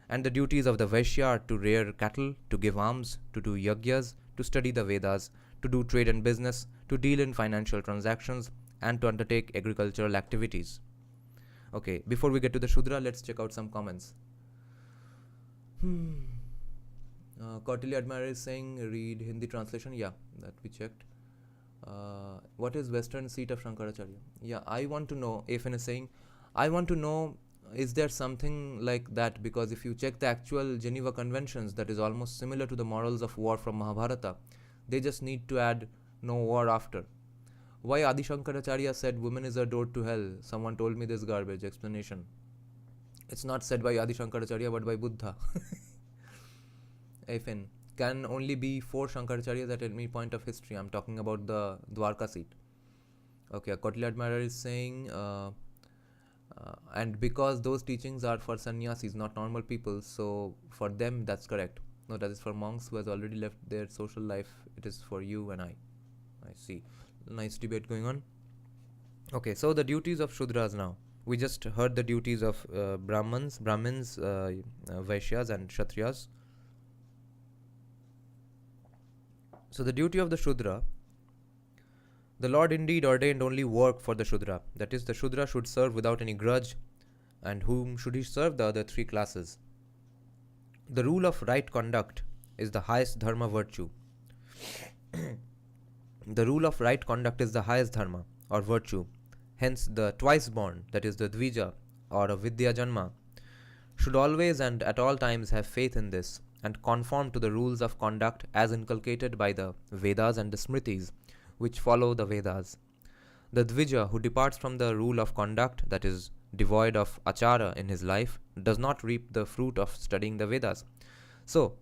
And the duties of the Vaishya are to rear cattle, to give alms, to do yagyas, to study the Vedas, to do trade and business, to deal in financial transactions, and to undertake agricultural activities. Okay, before we get to the Shudra, let's check out some comments. Kautilya Admirer is saying, read Hindi translation. Yeah, that we checked. What is Western seat of Shankaracharya? Yeah, I want to know. Afin is saying, I want to know, is there something like that? Because if you check the actual Geneva Conventions, that is almost similar to the morals of war from Mahabharata. They just need to add no war after. Why Adi Shankaracharya said woman is a door to hell? Someone told me this garbage explanation. It's not said by Adi Shankaracharya but by Buddha. Afin, can only be 4 Shankaracharyas at any point of history. I'm talking about the Dwarka seat. Okay, a Kautilya Admirer is saying, and because those teachings are for sannyasis, not normal people, so for them that's correct. No, that is for monks who has already left their social life. It is for you and I. I see. Nice debate going on. Okay, so the duties of Shudras now. We just heard the duties of Brahmins, Vaishyas and Kshatriyas. So the duty of the Shudra, the Lord indeed ordained only work for the Shudra. That is, the Shudra should serve without any grudge. And whom should he serve? The other 3 classes. The rule of right conduct is the highest Dharma virtue. The rule of right conduct is the highest Dharma or virtue. Hence the twice born, that is the Dvija, or a Vidya Janma, should always and at all times have faith in this and conform to the rules of conduct as inculcated by the Vedas and the Smritis, which follow the Vedas. The Dvija who departs from the rule of conduct, that is, devoid of achara in his life, does not reap the fruit of studying the Vedas. So,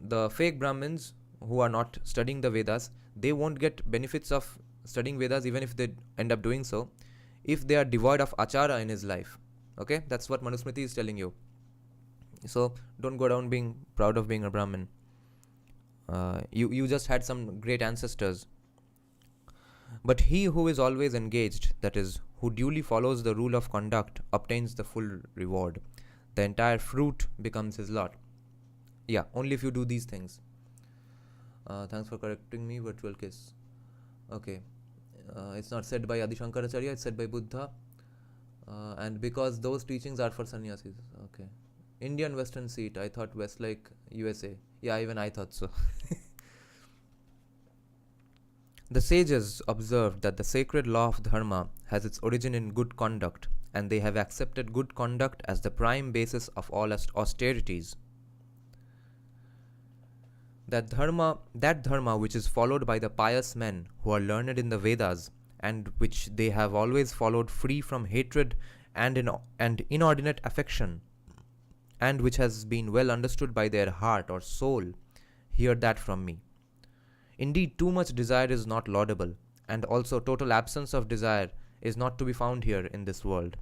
the fake Brahmins who are not studying the Vedas, they won't get benefits of studying Vedas even if they end up doing so, if they are devoid of achara in his life. Okay, that's what Manusmriti is telling you. So don't go down being proud of being a Brahmin. You just had some great ancestors. But he who is always engaged, that is, who duly follows the rule of conduct, obtains the full reward. The entire fruit becomes his lot. Yeah, only if you do these things. Thanks for correcting me, virtual kiss. Okay. It's not said by Adi Shankaracharya, it's said by Buddha. And because those teachings are for sannyasis. Okay. Indian Western seat. I thought Westlake, USA. Yeah, even I thought so. The sages observed that the sacred law of Dharma has its origin in good conduct, and they have accepted good conduct as the prime basis of all austerities. That dharma which is followed by the pious men who are learned in the Vedas, and which they have always followed free from hatred and inordinate affection, and which has been well understood by their heart or soul, hear that from me. Indeed, too much desire is not laudable, and also total absence of desire is not to be found here in this world.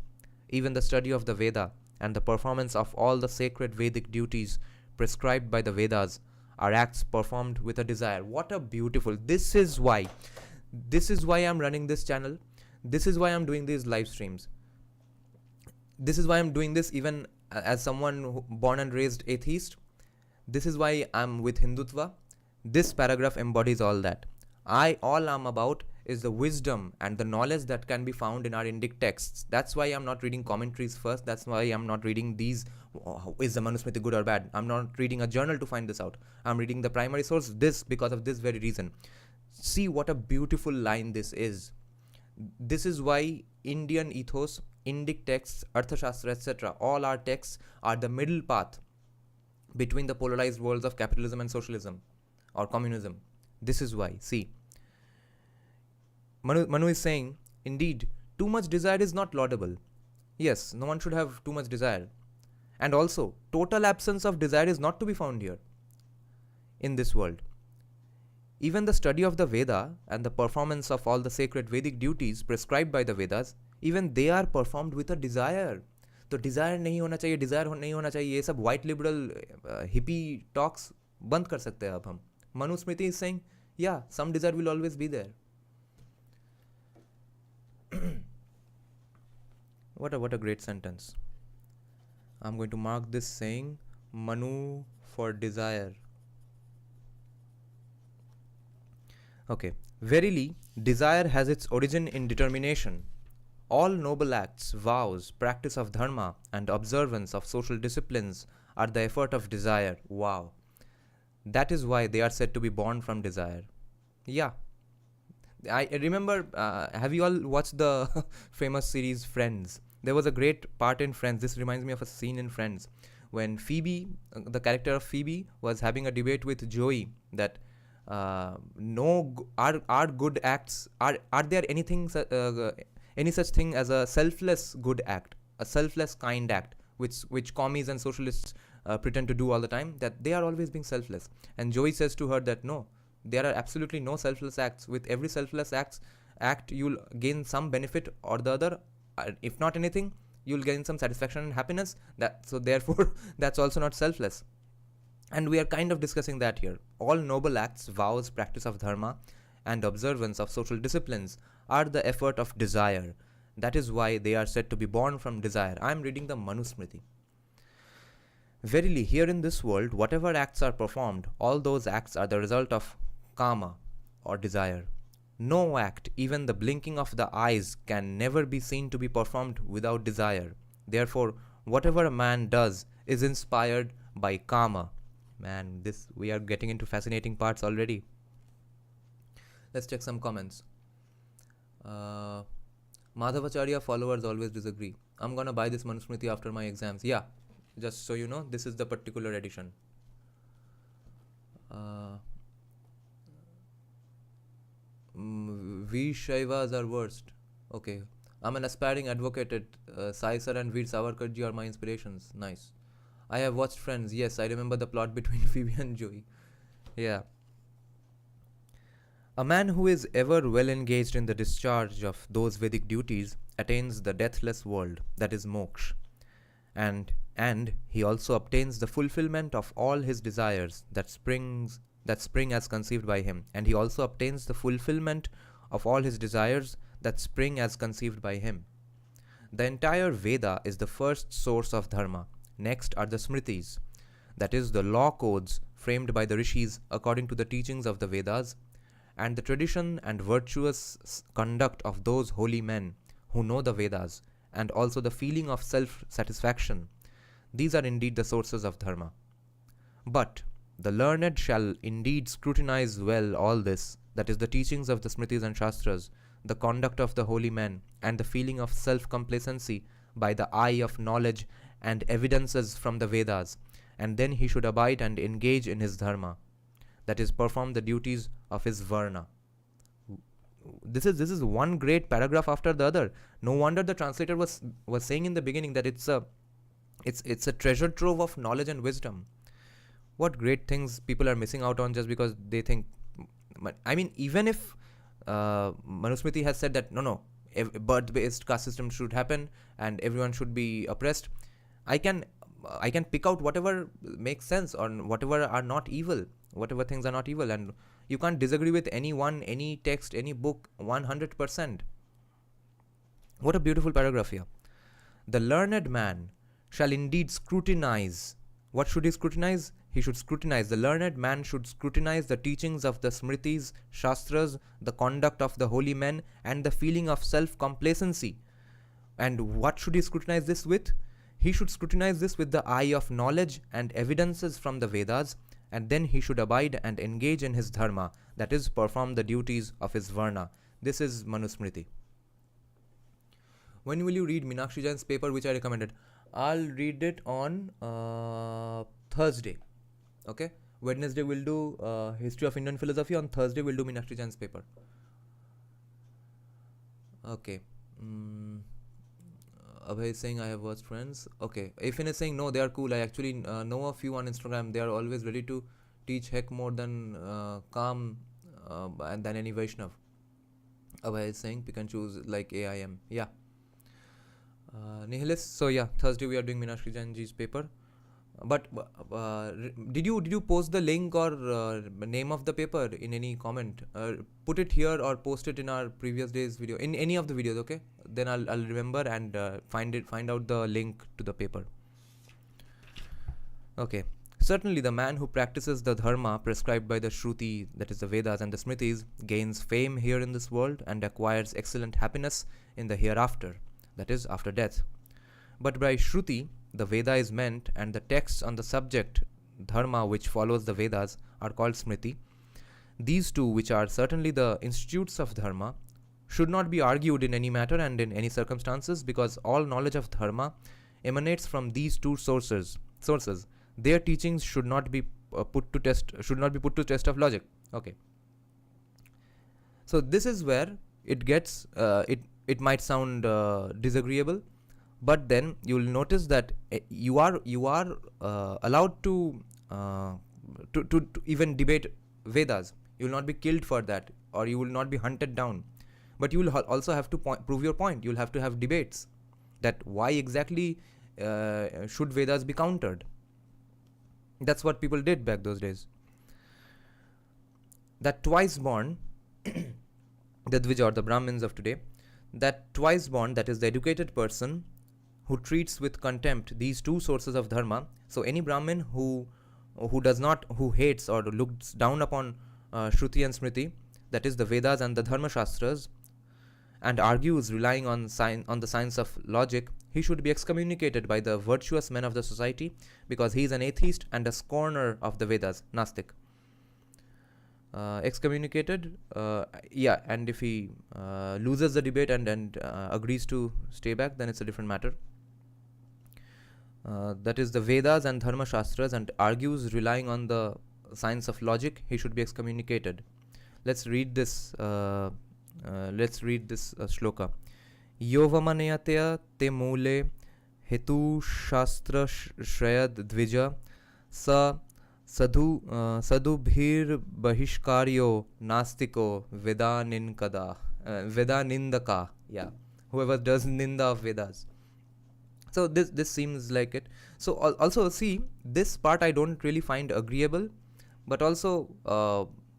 Even the study of the Veda and the performance of all the sacred Vedic duties prescribed by the Vedas are acts performed with a desire. What a beautiful... This is why I'm running this channel. This is why I'm doing these live streams. This is why I'm doing this even as someone born and raised atheist. This is why I'm with Hindutva. This paragraph embodies all that. All I'm about is the wisdom and the knowledge that can be found in our Indic texts. That's why I'm not reading commentaries first. That's why I'm not reading these, is the Manusmriti good or bad? I'm not reading a journal to find this out. I'm reading the primary source, this, because of this very reason. See what a beautiful line this is. This is why Indian ethos, Indic texts, Arthashastra, etc., all our texts are the middle path between the polarized worlds of capitalism and socialism or communism. This is why. See, Manu is saying, indeed, too much desire is not laudable. Yes, no one should have too much desire. And also, total absence of desire is not to be found here in this world. Even the study of the Veda and the performance of all the sacred Vedic duties prescribed by the Vedas, even they are performed with a desire. तो desire नहीं होना चाहिए, desire नहीं होना चाहिए, ये सब white liberal hippie talks बंद कर सकते हैं अब हम. Manusmriti is saying, yeah, some desire will always be there. What a great sentence. I'm going to mark this saying, Manu for desire. Okay. Verily, desire has its origin in determination. All noble acts, vows, practice of dharma, and observance of social disciplines are the effort of desire. Wow. That is why they are said to be born from desire. Yeah. I remember, have you all watched the famous series Friends? There was a great part in Friends. This reminds me of a scene in Friends when Phoebe, the character of Phoebe, was having a debate with Joey that are good acts, are there any such thing as a selfless good act, a selfless kind act, which commies and socialists pretend to do all the time, that they are always being selfless. And Joey says to her that no, there are absolutely no selfless acts. With every selfless act, you'll gain some benefit or the other. If not anything, you'll gain some satisfaction and happiness. So therefore, that's also not selfless. And we are kind of discussing that here. All noble acts, vows, practice of dharma, and observance of social disciplines are the effort of desire. That is why they are said to be born from desire. I am reading the Manusmriti. Verily, here in this world, whatever acts are performed, all those acts are the result of kama or desire. No act, even the blinking of the eyes, can never be seen to be performed without desire. Therefore, whatever a man does is inspired by kama. Man, we are getting into fascinating parts already. Let's check some comments. Madhavacharya followers always disagree. I'm gonna buy this Manusmriti after my exams. Yeah, just so you know, this is the particular edition. Veer Shaivas are worst. Okay. I'm an aspiring advocate at Sai Sir and Veer Savarkarji are my inspirations. Nice. I have watched Friends. Yes, I remember the plot between Phoebe and Joey. Yeah. A man who is ever well engaged in the discharge of those Vedic duties attains the deathless world, that is moksha. And he also obtains the fulfillment of all his desires that spring as conceived by him. And he also obtains the fulfillment of all his desires that spring as conceived by him. The entire Veda is the first source of Dharma. Next are the Smritis, that is, the law codes framed by the rishis according to the teachings of the Vedas, and the tradition and virtuous conduct of those holy men who know the Vedas, and also the feeling of self-satisfaction. These are indeed the sources of Dharma. But the learned shall indeed scrutinize well all this, that is, the teachings of the Smritis and Shastras, the conduct of the holy men, and the feeling of self-complacency by the eye of knowledge and evidences from the Vedas, and then he should abide and engage in his dharma, that is, perform the duties of his varna. This is one great paragraph after the other. No wonder the translator was saying in the beginning that it's a treasure trove of knowledge and wisdom. What great things people are missing out on just because they think. I mean, even if Manusmriti has said that no, birth-based caste system should happen and everyone should be oppressed, I can pick out whatever makes sense or whatever are not evil, whatever things are not evil, and you can't disagree with anyone, any text, any book 100%. What a beautiful paragraph here. The learned man shall indeed scrutinize. What should he scrutinize? He should scrutinize. The learned man should scrutinize the teachings of the Smritis, Shastras, the conduct of the holy men, and the feeling of self-complacency. And what should he scrutinize this with? He should scrutinize this with the eye of knowledge and evidences from the Vedas, and then he should abide and engage in his dharma, that is, perform the duties of his varna. This is Manusmriti. When will you read Meenakshi Jain's paper which I recommended? I'll read it on Thursday. Okay? Wednesday we'll do History of Indian Philosophy. On Thursday we'll do Meenakshi Jain's paper. Okay. Abhay is saying I have watched Friends. Okay. Ifin is saying no, they are cool. I actually know a few on Instagram. They are always ready to teach heck more than calm and than any Vaishnav. Abhay is saying pick and choose like AIM. Yeah. Nihilist. So yeah, Thursday we are doing Meenakshi Jainji's paper. But did you post the link or name of the paper in any comment? Put it here or post it in our previous day's video, in any of the videos, okay? Then I'll remember and find out the link to the paper. Okay. Certainly the man who practices the dharma prescribed by the Shruti, that is the Vedas and the Smritis, gains fame here in this world and acquires excellent happiness in the hereafter, that is after death. But by Shruti, the Veda is meant, and the texts on the subject, Dharma, which follows the Vedas, are called Smriti. These two, which are certainly the institutes of Dharma, should not be argued in any matter and in any circumstances, because all knowledge of Dharma emanates from these two sources. Their teachings should not be put to test of logic. Okay. So this is where it gets it might sound disagreeable. But then you will notice that you are allowed to even debate Vedas. You will not be killed for that, or you will not be hunted down. But you will also have to prove your point. You will have to have debates that why exactly should Vedas be countered. That's what people did back those days. That twice born, the Dvija or the Brahmins of today, that twice born, that is the educated person, who treats with contempt these two sources of dharma. So any Brahmin who hates or looks down upon Shruti and Smriti, that is the Vedas and the Dharma Shastras, and argues relying on the science of logic, he should be excommunicated by the virtuous men of the society, because he is an atheist and a scorner of the Vedas, Nastik. excommunicated, yeah, and if he loses the debate and agrees to stay back, then it's a different matter. That is the Vedas and Dharma Shastras, and argues relying on the science of logic, he should be excommunicated. Let's read this. Shloka. Yovamanayatya te mule hetu shastra shrayad dvija sa sadubhir bahishkaryo nastiko vedanindaka. Yeah, whoever does ninda of Vedas. So this seems like it. So also see, this part I don't really find agreeable, but also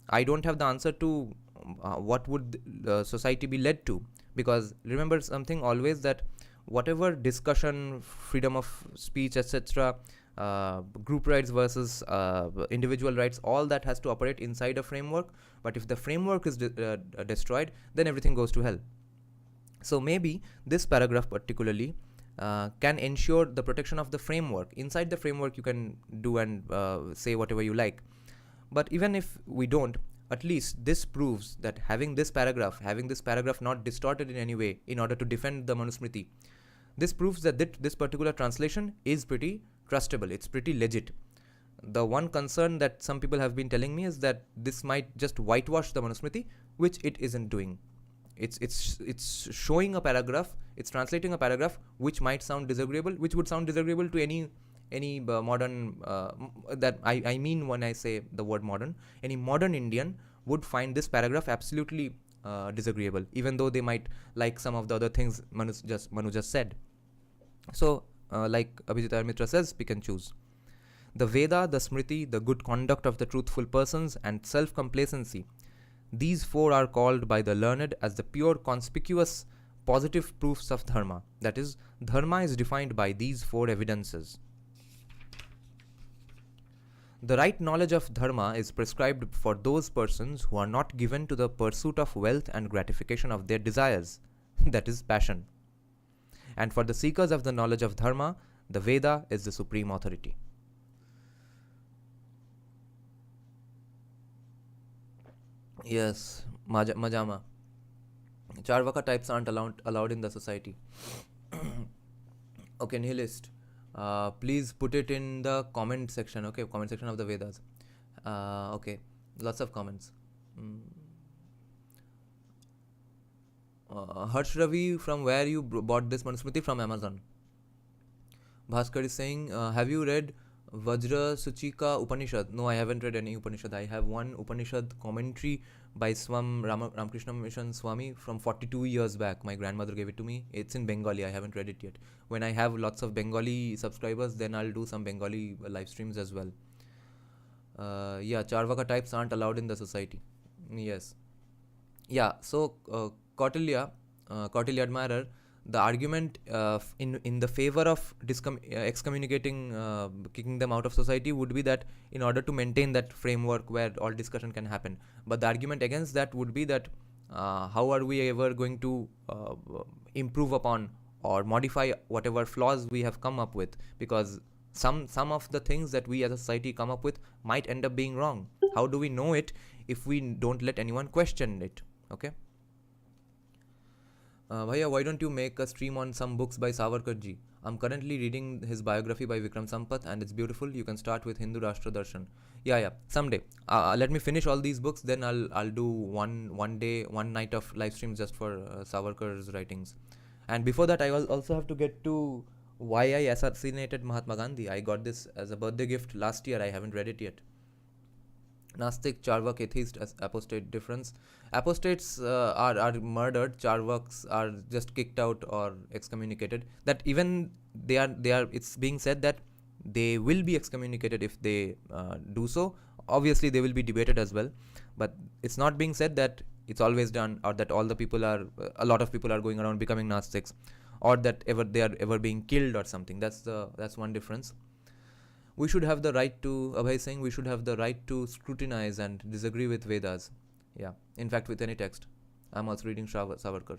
I don't have the answer to what would society be led to, because remember something always, that whatever discussion, freedom of speech, etc., group rights versus individual rights, all that has to operate inside a framework. But if the framework is destroyed, then everything goes to hell. So maybe this paragraph particularly can ensure the protection of the framework. Inside the framework you can do and say whatever you like. But even if we don't, at least this proves that having this paragraph not distorted in any way in order to defend the Manusmriti, this proves that this particular translation is pretty trustable, it's pretty legit. The one concern that some people have been telling me is that this might just whitewash the Manusmriti, which it isn't doing. It's showing a paragraph, it's translating a paragraph which might sound disagreeable, which would sound disagreeable to any modern, that I mean when I say the word modern, any modern Indian would find this paragraph absolutely disagreeable, even though they might like some of the other things Manu just said. So like Abhijit Mitra says, pick and choose. The Veda, the Smriti, the good conduct of the truthful persons, and self-complacency, these four are called by the learned as the pure, conspicuous, positive proofs of Dharma. That is, Dharma is defined by these four evidences. The right knowledge of Dharma is prescribed for those persons who are not given to the pursuit of wealth and gratification of their desires, that is, passion. And for the seekers of the knowledge of Dharma, the Veda is the supreme authority. Yes, Majama. Charvaka types aren't allowed in the society. Okay, nihilist. Please put it in the comment section. Okay, comment section of the Vedas. Okay, lots of comments. Harsh Ravi, from where you bought this Manusmriti? From Amazon. Bhaskar is saying, have you read Vajra Suchika Upanishad? No, I haven't read any Upanishad. I have one Upanishad commentary by Swam Ramakrishna Mission Swami from 42 years back. My grandmother gave it to me. It's in Bengali. I haven't read it yet. When I have lots of Bengali subscribers, then I'll do some Bengali live streams as well. Yeah, Charvaka types aren't allowed in the society. Yes. Yeah, so Kautilya admirer, the argument in the favor of excommunicating, kicking them out of society would be that in order to maintain that framework where all discussion can happen. But the argument against that would be that how are we ever going to improve upon or modify whatever flaws we have come up with, because some of the things that we as a society come up with might end up being wrong. How do we know it if we don't let anyone question it? Okay. Bhaiya, why don't you make a stream on some books by Savarkar ji? I'm currently reading his biography by Vikram Sampath and it's beautiful. You can start with Hindu Rashtra Darshan. Yeah, someday. Let me finish all these books, then I'll do one day, one night of live streams just for Savarkar's writings. And before that, I also have to get to why I assassinated Mahatma Gandhi. I got this as a birthday gift last year. I haven't read it yet. Nastik, Charvak, atheist, apostate difference. Apostates are murdered. Charvaks are just kicked out or excommunicated. That even they are. It's being said that they will be excommunicated if they do so. Obviously, they will be debated as well. But it's not being said that it's always done, or that all the people are. A lot of people are going around becoming Nastiks, or that they are ever being killed or something. That's one difference. We should have the right to, Abhay saying, we should have the right to scrutinize and disagree with Vedas. Yeah, in fact, with any text. I'm also reading Savarkar.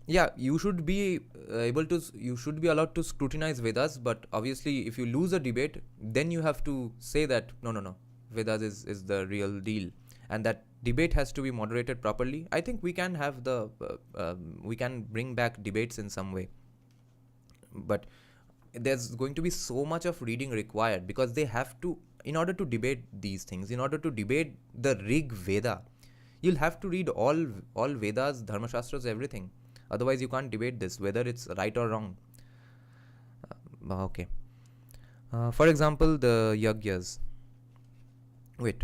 Yeah, you should be you should be allowed to scrutinize Vedas, but obviously, if you lose a debate, then you have to say that no, Vedas is the real deal, and that debate has to be moderated properly. I think we can have we can bring back debates in some way, but there's going to be so much of reading required because they have to, in order to debate these things, in order to debate the Rig Veda, you'll have to read all Vedas, Dharma Shastras, everything. Otherwise, you can't debate this whether it's right or wrong. Okay. For example, the Yagyas. Wait.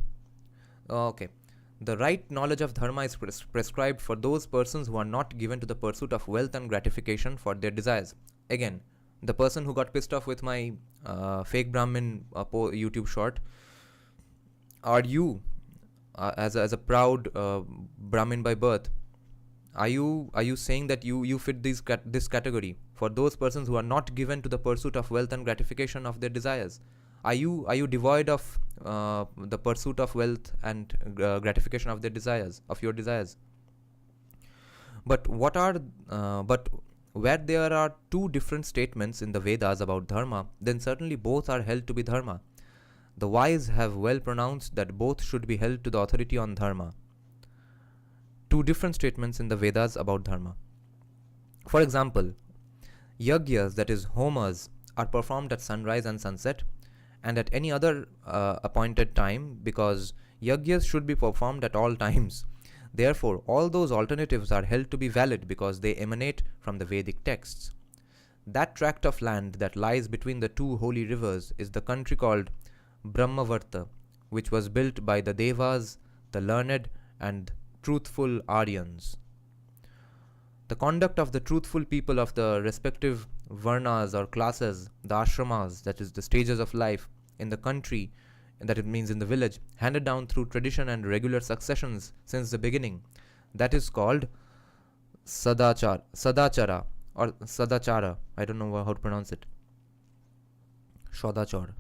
Okay. The right knowledge of dharma is prescribed for those persons who are not given to the pursuit of wealth and gratification for their desires. Again, the person who got pissed off with my fake Brahmin YouTube short, are you, as a proud Brahmin by birth, are you saying that you fit this category for those persons who are not given to the pursuit of wealth and gratification of their desires? Are you devoid of the pursuit of wealth and gratification of their desires, of your desires? But where there are two different statements in the Vedas about dharma, then certainly both are held to be dharma. The wise have well pronounced that both should be held to the authority on dharma. Two different statements in the Vedas about dharma. For example, yagyas, that is homas, are performed at sunrise and sunset, and at any other appointed time, because yagyas should be performed at all times. Therefore, all those alternatives are held to be valid because they emanate from the Vedic texts. That tract of land that lies between the two holy rivers is the country called Brahmavarta, which was built by the Devas, the learned and truthful Aryans. The conduct of the truthful people of the respective varnas or classes, the ashramas, that is the stages of life in the country, that it means in the village, handed down through tradition and regular successions since the beginning, that is called sadachara or sadachara. I don't know how to pronounce it. Sadachara.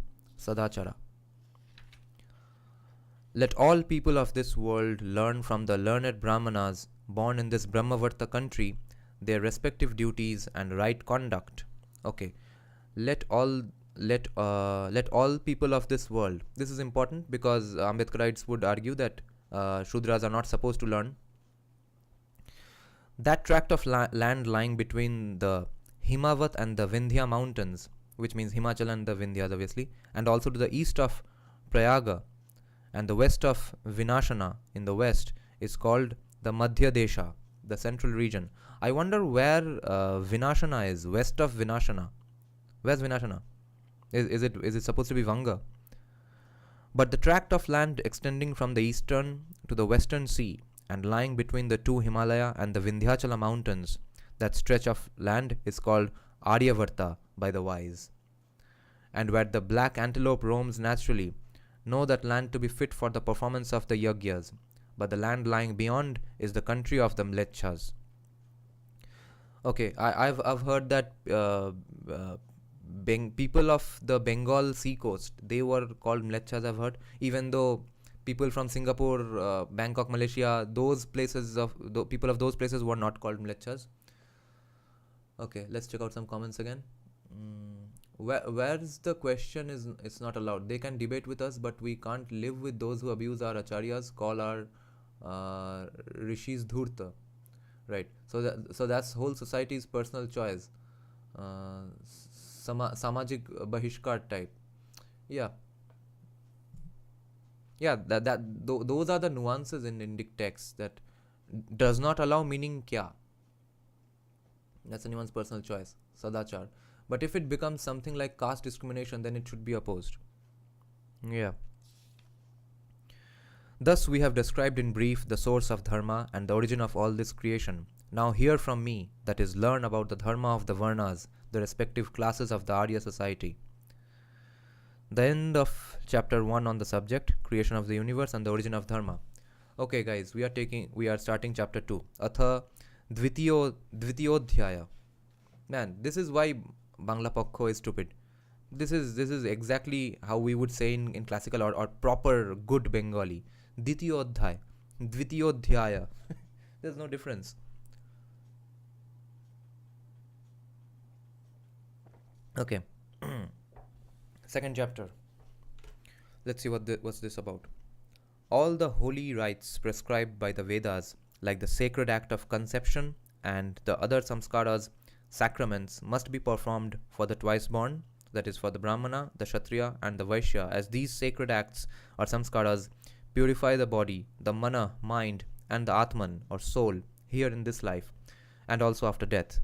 Let all people of this world learn from the learned Brahmanas born in this Brahmavarta country their respective duties and right conduct. Okay, let all people of this world. This is important because Ambedkarites would argue that Shudras are not supposed to learn. That tract of land lying between the Himavat and the Vindhya mountains, which means Himachal and the Vindhyas obviously, and also to the east of Prayaga and the west of Vinashana in the west, is called the Madhya Desha, the central region. I wonder where Vinashana is, west of Vinashana. Where's Vinashana? Is it supposed to be Vanga? But the tract of land extending from the eastern to the western sea and lying between the two Himalaya and the Vindhyachala mountains, that stretch of land is called Aryavarta by the wise. And where the black antelope roams naturally, know that land to be fit for the performance of the yagyas, but the land lying beyond is the country of the mlechas. Okay, I've heard that people of the Bengal sea coast, they were called mlechas. I've heard, even though people from Singapore, Bangkok, Malaysia, those places of the people of those places were not called mlechas. Okay, let's check out some comments again. Where's the question is it's not allowed. They can debate with us, but we can't live with those who abuse our acharyas, call our rishis dhurta, right? So that's whole society's personal choice. Samajik bahishkar type. Yeah, those are the nuances in Indic texts that does not allow meaning kya. That's anyone's personal choice, sadachar. But if it becomes something like caste discrimination, then it should be opposed. Yeah. Thus, we have described in brief the source of dharma and the origin of all this creation. Now hear from me, that is, learn about the dharma of the varnas, the respective classes of the Arya society. The end of chapter 1 on the subject, creation of the universe and the origin of dharma. Okay guys, we are starting chapter 2. Atha Dvitiyodhyaya. Man, this is why Bangla Pakho is stupid. This is exactly how we would say in classical or proper good Bengali. Dvitiyodhyaya. There's no difference. Okay. Second chapter. Let's see what's this about. All the holy rites prescribed by the Vedas, like the sacred act of conception and the other samskaras, sacraments, must be performed for the twice born, that is, for the Brahmana, the Kshatriya, and the Vaishya, as these sacred acts or samskaras purify the body, the mana, mind, and the Atman or soul here in this life and also after death.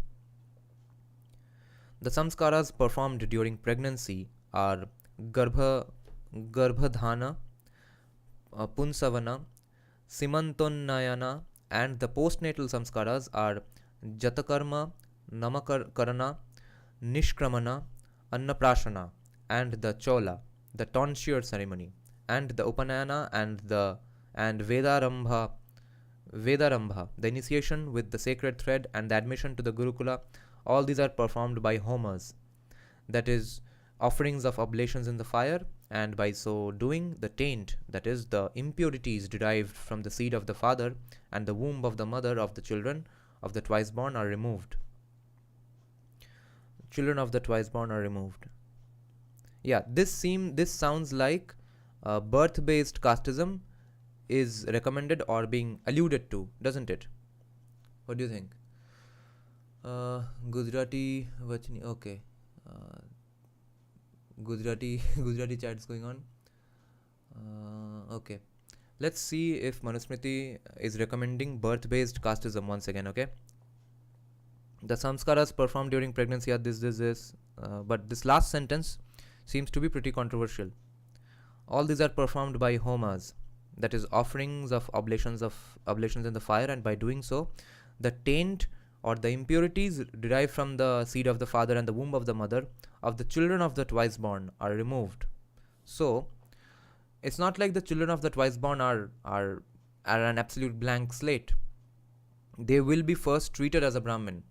The samskaras performed during pregnancy are Garbhadhana, Punsavana, Simantonnayana, and the postnatal samskaras are Jatakarma, Namakarana, Nishkramana, Annaprashana, and the Chola, the tonsure ceremony, and the Upanayana and Vedarambha, the initiation with the sacred thread and the admission to the Gurukula. All these are performed by homas, that is, offerings of oblations in the fire, and by so doing, the taint, that is, the impurities derived from the seed of the father and the womb of the mother of the children of the twice born are removed. Children of the twice born are removed. Yeah, this sounds like birth-based casteism is recommended or being alluded to, doesn't it? What do you think? Gujarati Vachni. Okay. Gujarati chat is going on. Okay. Let's see if Manusmriti is recommending birth-based casteism once again. Okay. The samskaras performed during pregnancy are this. But this last sentence seems to be pretty controversial. All these are performed by homas, that is, offerings of oblations in the fire, and by doing so, the taint or the impurities derived from the seed of the father and the womb of the mother of the children of the twice born are removed. So, it's not like the children of the twice born are an absolute blank slate. They will be first treated as a Brahmin,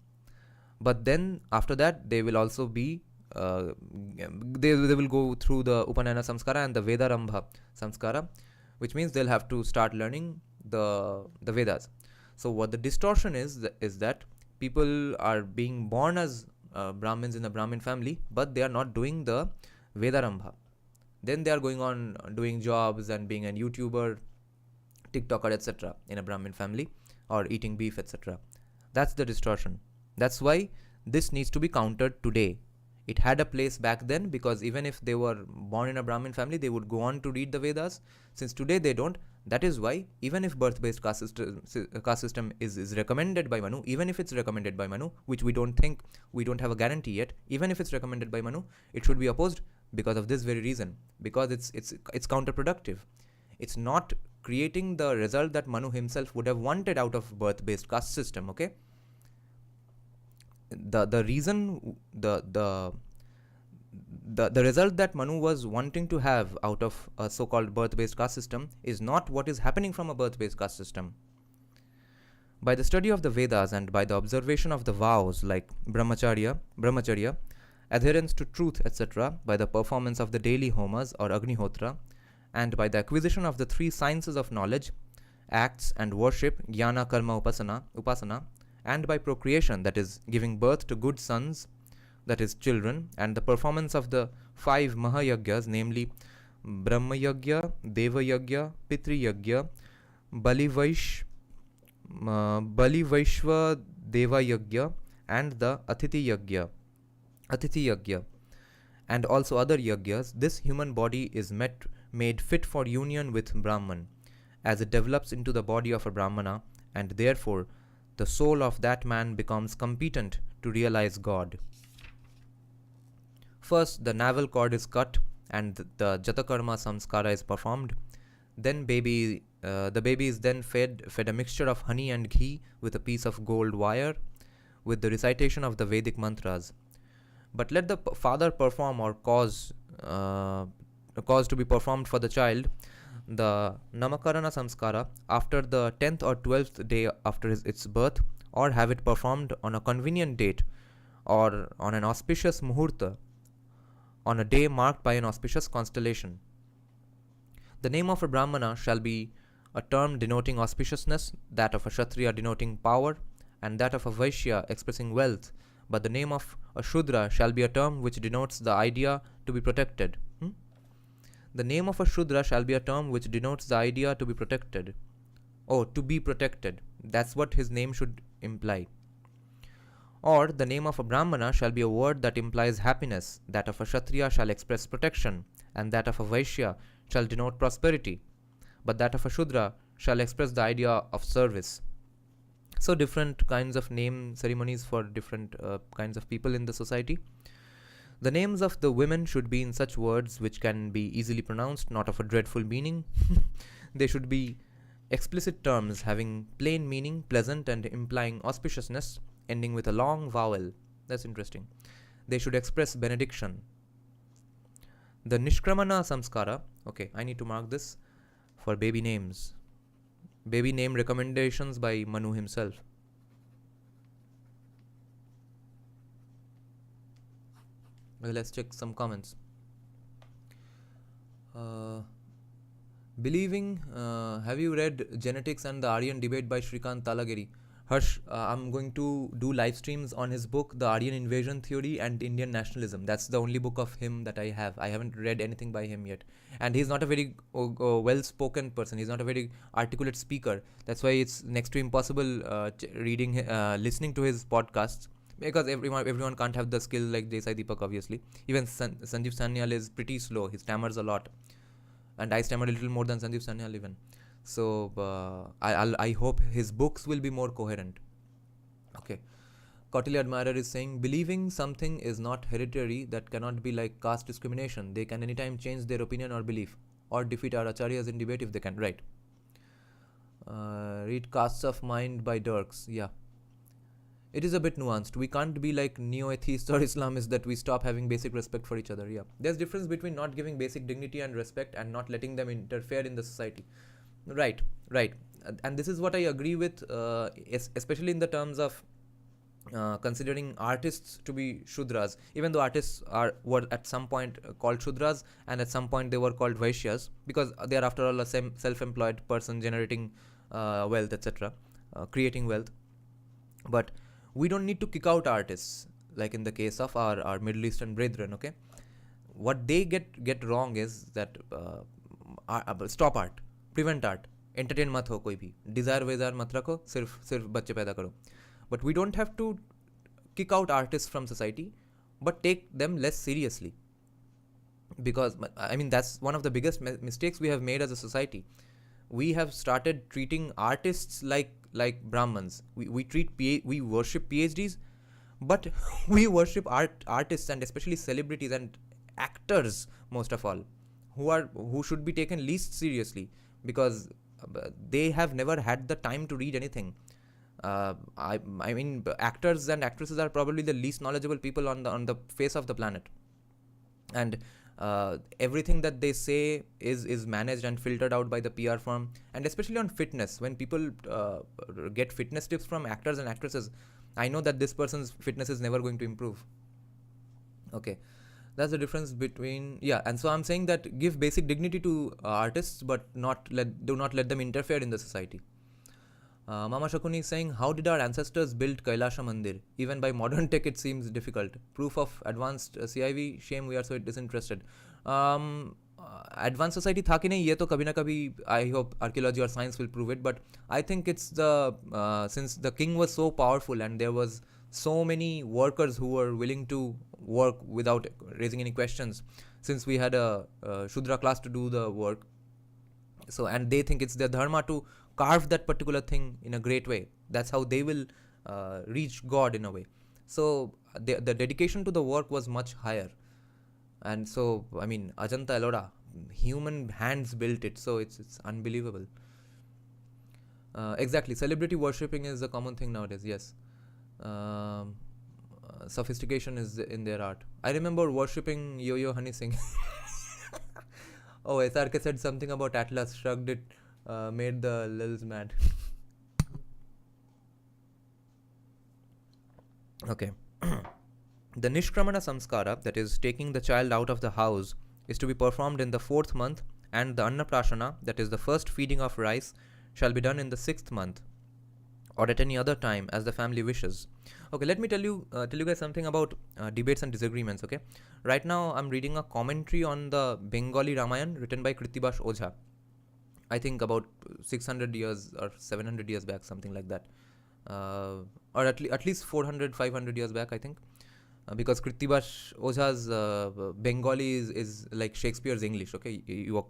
but then after that they will also be they will go through the Upanayana samskara and the Vedarambha samskara, which means they'll have to start learning the Vedas. So what the distortion is that people are being born as Brahmins in a Brahmin family, but they are not doing the Vedarambha. Then they are going on doing jobs and being a YouTuber, TikToker, etc. in a Brahmin family, or eating beef, etc. That's the distortion. That's why this needs to be countered today. It had a place back then, because even if they were born in a Brahmin family, they would go on to read the Vedas. Since today they don't, that is why even if birth-based caste system is recommended by Manu, even if it's recommended by Manu, which we don't have a guarantee yet, even if it's recommended by Manu, it should be opposed because of this very reason, because it's counterproductive. It's not creating the result that Manu himself would have wanted out of birth-based caste system. Okay. The reason the result that Manu was wanting to have out of a so-called birth-based caste system is not what is happening from a birth-based caste system. By the study of the Vedas and by the observation of the vows like brahmacharya, adherence to truth, etc., by the performance of the daily homas or agnihotra, and by the acquisition of the three sciences of knowledge, acts and worship, jnana, karma, upasana, and by procreation, that is, giving birth to good sons, that is, children, and the performance of the 5 Mahayagyas, namely Brahma Yagya, Deva Yagya, Pitri Yagya, Bali Vaishva Deva Yagya, and the Atithi Yagya, and also other Yagyas, this human body is made fit for union with Brahman, as it develops into the body of a Brahmana, and therefore the soul of that man becomes competent to realize God. First, the navel cord is cut and the Jatakarma samskara is performed. Then the baby is then fed a mixture of honey and ghee with a piece of gold wire with the recitation of the Vedic mantras. But let the father perform or cause to be performed for the child the Namakarana samskara after the 10th or 12th day after its birth, or have it performed on a convenient date or on an auspicious muhurta, on a day marked by an auspicious constellation. The name of a Brahmana shall be a term denoting auspiciousness, that of a Kshatriya denoting power, and that of a Vaishya expressing wealth, but the name of a Shudra shall be a term which denotes the idea to be protected. The name of a Shudra shall be a term which denotes the idea to be protected. Oh, to be protected. That's what his name should imply. Or the name of a Brahmana shall be a word that implies happiness, that of a Kshatriya shall express protection, and that of a Vaishya shall denote prosperity, but that of a Shudra shall express the idea of service. So different kinds of name ceremonies for different kinds of people in the society. The names of the women should be in such words which can be easily pronounced, not of a dreadful meaning. They should be explicit terms having plain meaning, pleasant, and implying auspiciousness, ending with a long vowel. That's interesting. They should express benediction. The Nishkramana Samskara. Okay, I need to mark this for baby names. Baby name recommendations by Manu himself. Well, let's check some comments. Believing, have you read Genetics and the Aryan Debate by Shrikant Talagiri? Harsh, I'm going to do live streams on his book, The Aryan Invasion Theory and Indian Nationalism. That's the only book of him that I have. I haven't read anything by him yet. And he's not a very well-spoken person. He's not a very articulate speaker. That's why it's next to impossible listening to his podcasts. Because everyone can't have the skill like Desai Deepak, obviously. Even Sanjeev Sanyal is pretty slow. He stammers a lot. And I stammer a little more than Sanjeev Sanyal even. So I hope his books will be more coherent. Okay. Kautilya Admirer is saying, believing something is not hereditary, that cannot be like caste discrimination. They can anytime change their opinion or belief, or defeat our acharyas in debate if they can. Right. Read Castes of Mind by Dirks. Yeah. It is a bit nuanced. We can't be like neo-atheists or Islamists that we stop having basic respect for each other. Yeah. There's difference between not giving basic dignity and respect and not letting them interfere in the society. Right. And this is what I agree with, especially in the terms of considering artists to be Shudras, even though artists were at some point called Shudras and at some point they were called Vaishyas, because they are after all a self-employed person generating wealth, etc., creating wealth. But we don't need to kick out artists, like in the case of our Middle Eastern brethren, okay? What they get wrong is that stop art, prevent art, entertain mat ho koi bhi, desire vezar mat rakho, sirf bacche paida karo. But we don't have to kick out artists from society, but take them less seriously. Because, I mean, that's one of the biggest mistakes we have made as a society. We have started treating artists like Brahmans. We worship PhDs, but we worship artists and especially celebrities and actors most of all, who should be taken least seriously because they have never had the time to read anything. I mean, actors and actresses are probably the least knowledgeable people on the face of the planet, and everything that they say is managed and filtered out by the PR firm. And especially on fitness, when people get fitness tips from actors and actresses, I know that this person's fitness is never going to improve. Okay, that's the difference between, and so I'm saying that give basic dignity to artists, but do not let them interfere in the society. Mama Shakuni is saying, how did our ancestors build Kailasha Mandir? Even by modern tech, it seems difficult. Proof of advanced CIV, shame we are so disinterested. Advanced society tha ki nahi, ye to kabhi na kabhi, I hope archaeology or science will prove it. But I think it's since the king was so powerful and there was so many workers who were willing to work without raising any questions, since we had a Shudra class to do the work. So, and they think it's their dharma to carve that particular thing in a great way. That's how they will reach God in a way. So the dedication to the work was much higher. And so, I mean, Ajanta Ellora, human hands built it. So it's unbelievable. Exactly. Celebrity worshipping is a common thing nowadays. Yes. Sophistication is in their art. I remember worshipping Yo-Yo Honey Singh. Oh, SRK said something about Atlas, shrugged it, made the Lils mad. Okay. The Nishkramana Samskara, that is taking the child out of the house, is to be performed in the 4th month, and the Annaprashana, that is the first feeding of rice, shall be done in the 6th month. or at any other time as the family wishes. Okay, let me tell you guys something about debates and disagreements. Okay, right now I'm reading a commentary on the Bengali Ramayana written by Kritibas Ojha. I think about 600 years or 700 years back, something like that, or at least 400 500 years back, I think. Because Kritibas Ojha's Bengali is like Shakespeare's English. Okay, you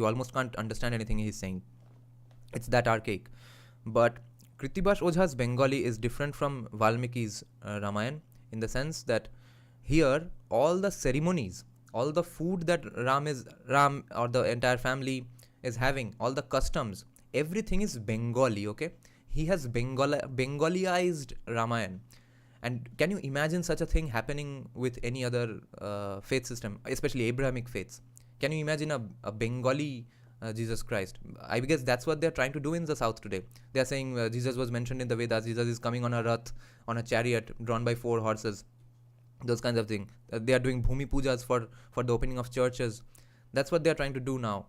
almost can't understand anything he's saying. It's that archaic. But Kritibas Ojha's Bengali is different from Valmiki's Ramayan in the sense that here all the ceremonies, all the food that Ram or the entire family is having, all the customs, everything is Bengali. Okay, he has Bengaliized Ramayan. And can you imagine such a thing happening with any other faith system, especially Abrahamic faiths? Can you imagine a Bengali Jesus Christ? I guess that's what they're trying to do in the South today. They are saying Jesus was mentioned in the Vedas. Jesus is coming on a rath, on a chariot drawn by 4 horses. Those kinds of things. They are doing bhumi pujas for the opening of churches. That's what they are trying to do now.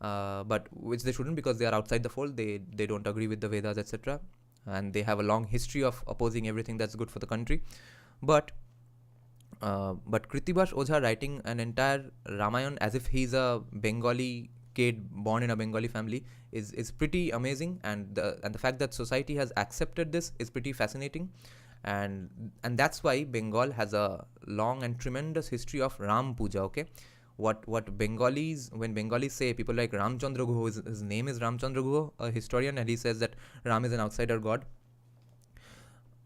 But which they shouldn't, because they are outside the fold. They don't agree with the Vedas, etc. And they have a long history of opposing everything that's good for the country. But Kritibas Ojha writing an entire Ramayan as if he's a Bengali kid born in a Bengali family is pretty amazing, and the fact that society has accepted this is pretty fascinating, and that's why Bengal has a long and tremendous history of Ram Puja. Okay, what Bengalis, when Bengalis say, people like Ramchandra Guha, his name is Ramchandra Guha, a historian, and he says that Ram is an outsider god.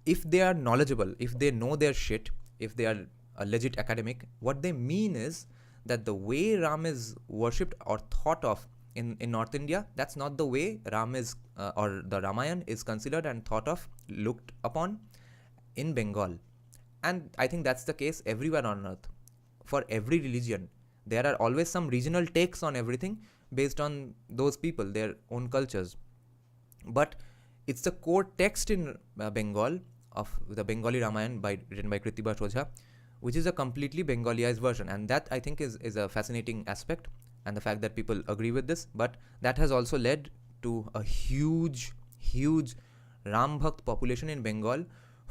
If they are knowledgeable, if they know their shit, if they are a legit academic, what they mean is that the way Ram is worshipped or thought of in North India, that's not the way Ram is or the Ramayan is considered and thought of, looked upon in Bengal. And I think that's the case everywhere on earth. For every religion, there are always some regional takes on everything based on those people, their own cultures. But it's the core text in Bengal of the Bengali Ramayan written by Kritibas Ojha, which is a completely Bengaliized version. And that, I think, is a fascinating aspect, and the fact that people agree with this. But that has also led to a huge Ram Bhakt population in Bengal,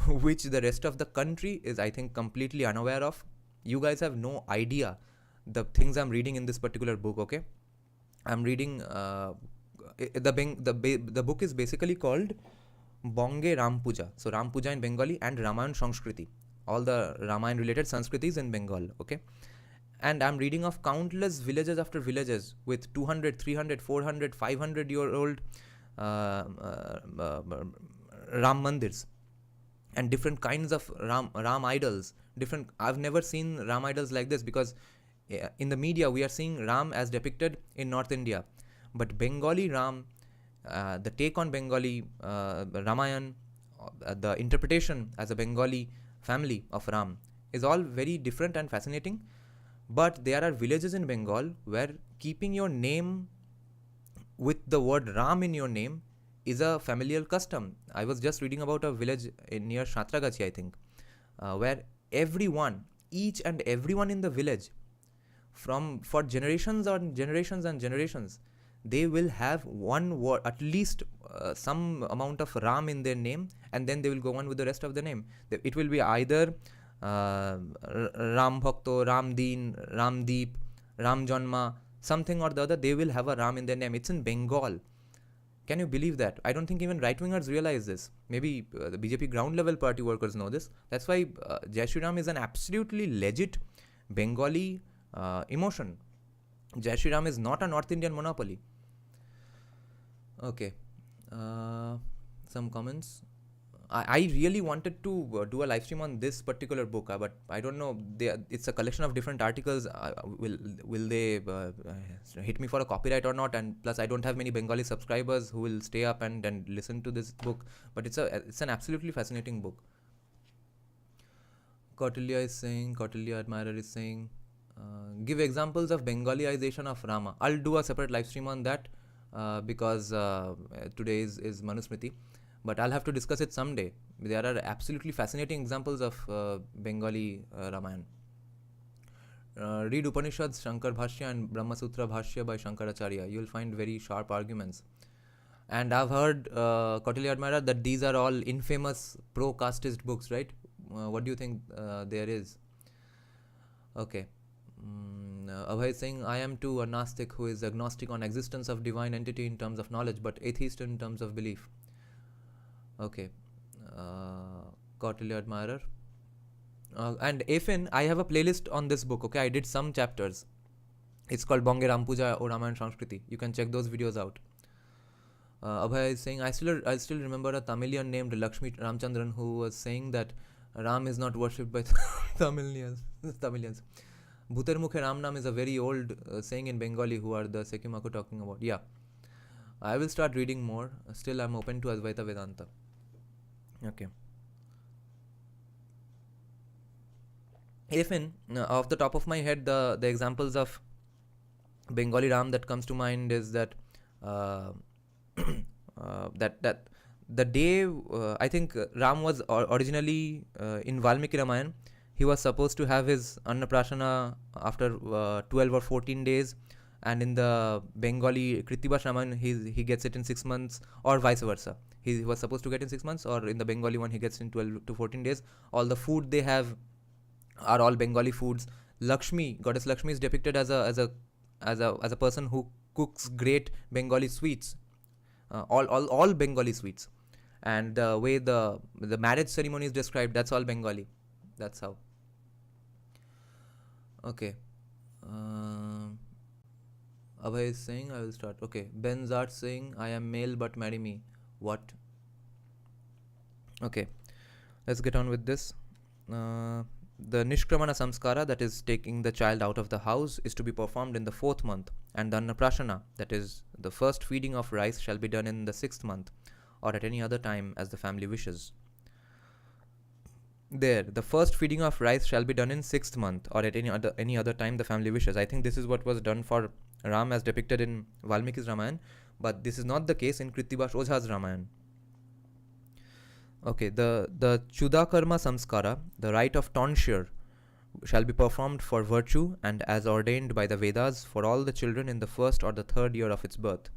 which the rest of the country is, I think, completely unaware of. You guys have no idea the things I'm reading in this particular book. Okay, I'm reading the book is basically called Bonge Ram Puja. So Ram Puja in Bengali and Ramayan Sanskriti, all the Ramayan related Sanskritis in Bengal. Okay, and I'm reading of countless villages after villages with 200, 300, 400, 500 year old Ram mandirs, and different kinds of Ram idols. I've never seen Ram idols like this, because in the media we are seeing Ram as depicted in North India, but Bengali Ram, the take on Bengali Ramayan, the interpretation as a Bengali family of Ram is all very different and fascinating. But there are villages in Bengal where keeping your name with the word Ram in your name is a familial custom. I was just reading about a village near Shatragachi, I think, where each and everyone in the village, for generations and generations, they will have one word, at least some amount of Ram in their name, and then they will go on with the rest of the name. It will be either Ram Bhakto, Ram Deen, Ram Deep, Ram Janma, something or the other. They will have a Ram in their name. It's in Bengal. Can you believe that? I don't think even right-wingers realize this. Maybe the BJP ground level party workers know this. That's why Jai Shri Ram is an absolutely legit Bengali emotion. Jai Shri Ram is not a North Indian monopoly. Okay. Some comments. I really wanted to do a live stream on this particular book, but I don't know. It's a collection of different articles. Will they hit me for a copyright or not? And plus, I don't have many Bengali subscribers who will stay up and listen to this book. But it's an absolutely fascinating book. Kautilya Admirer is saying, give examples of Bengaliization of Rama. I'll do a separate live stream on that because today is Manusmriti. But I'll have to discuss it someday. There are absolutely fascinating examples of Bengali Ramayan. Read Upanishads, Shankar Bhashya and Brahma Sutra Bhashya by Shankaracharya. You'll find very sharp arguments. And I've heard, Kautilya Admira, that these are all infamous pro-casteist books, right? What do you think there is? Okay. Abhay is saying, I am too a Gnostic who is agnostic on existence of divine entity in terms of knowledge, but atheist in terms of belief. Okay. Kautilya Admirer. And Afin, I have a playlist on this book, okay? I did some chapters. It's called Bonge Rampuja or Ramayana Samskriti. You can check those videos out. Abhay is saying, I still remember a Tamilian named Lakshmi Ramchandran who was saying that Ram is not worshipped by Tamilians. Bhuter Mukhe Ram Nam is a very old saying in Bengali, who are the Sekimaku talking about. Yeah. I will start reading more. Still, I'm open to Advaita Vedanta. Okay. If off the top of my head, the examples of Bengali Ram that comes to mind is that that the day I think Ram was originally in Valmiki Ramayana, he was supposed to have his Annaprashana after 12 or 14 days, and in the Bengali Krittibash Ramayana he gets it in 6 months, or vice versa. He was supposed to get in 6 months, or in the Bengali one he gets in 12 to 14 days. All the food they have are all Bengali foods. Lakshmi, goddess Lakshmi, is depicted as a person who cooks great Bengali sweets, all Bengali sweets, and the way the marriage ceremony is described, that's all Bengali. That's how. Okay. Abhay is saying, I will start. Okay. Ben Zart saying, I am male but marry me. What? Okay. Let's get on with this. The Nishkramana Samskara, that is taking the child out of the house, is to be performed in the 4th month, and the Annaprashana, that is the first feeding of rice, shall be done in the 6th month, or at any other time as the family wishes. There, the first feeding of rice shall be done in 6th month, or at any other time the family wishes. I think this is what was done for Ram as depicted in Valmiki's Ramayana, but this is not the case in Krittibash Ojha's Ramayana. Okay, the Chudakarma Samskara, the rite of tonsure, shall be performed for virtue and as ordained by the Vedas for all the children in the 1st or the 3rd year of its birth.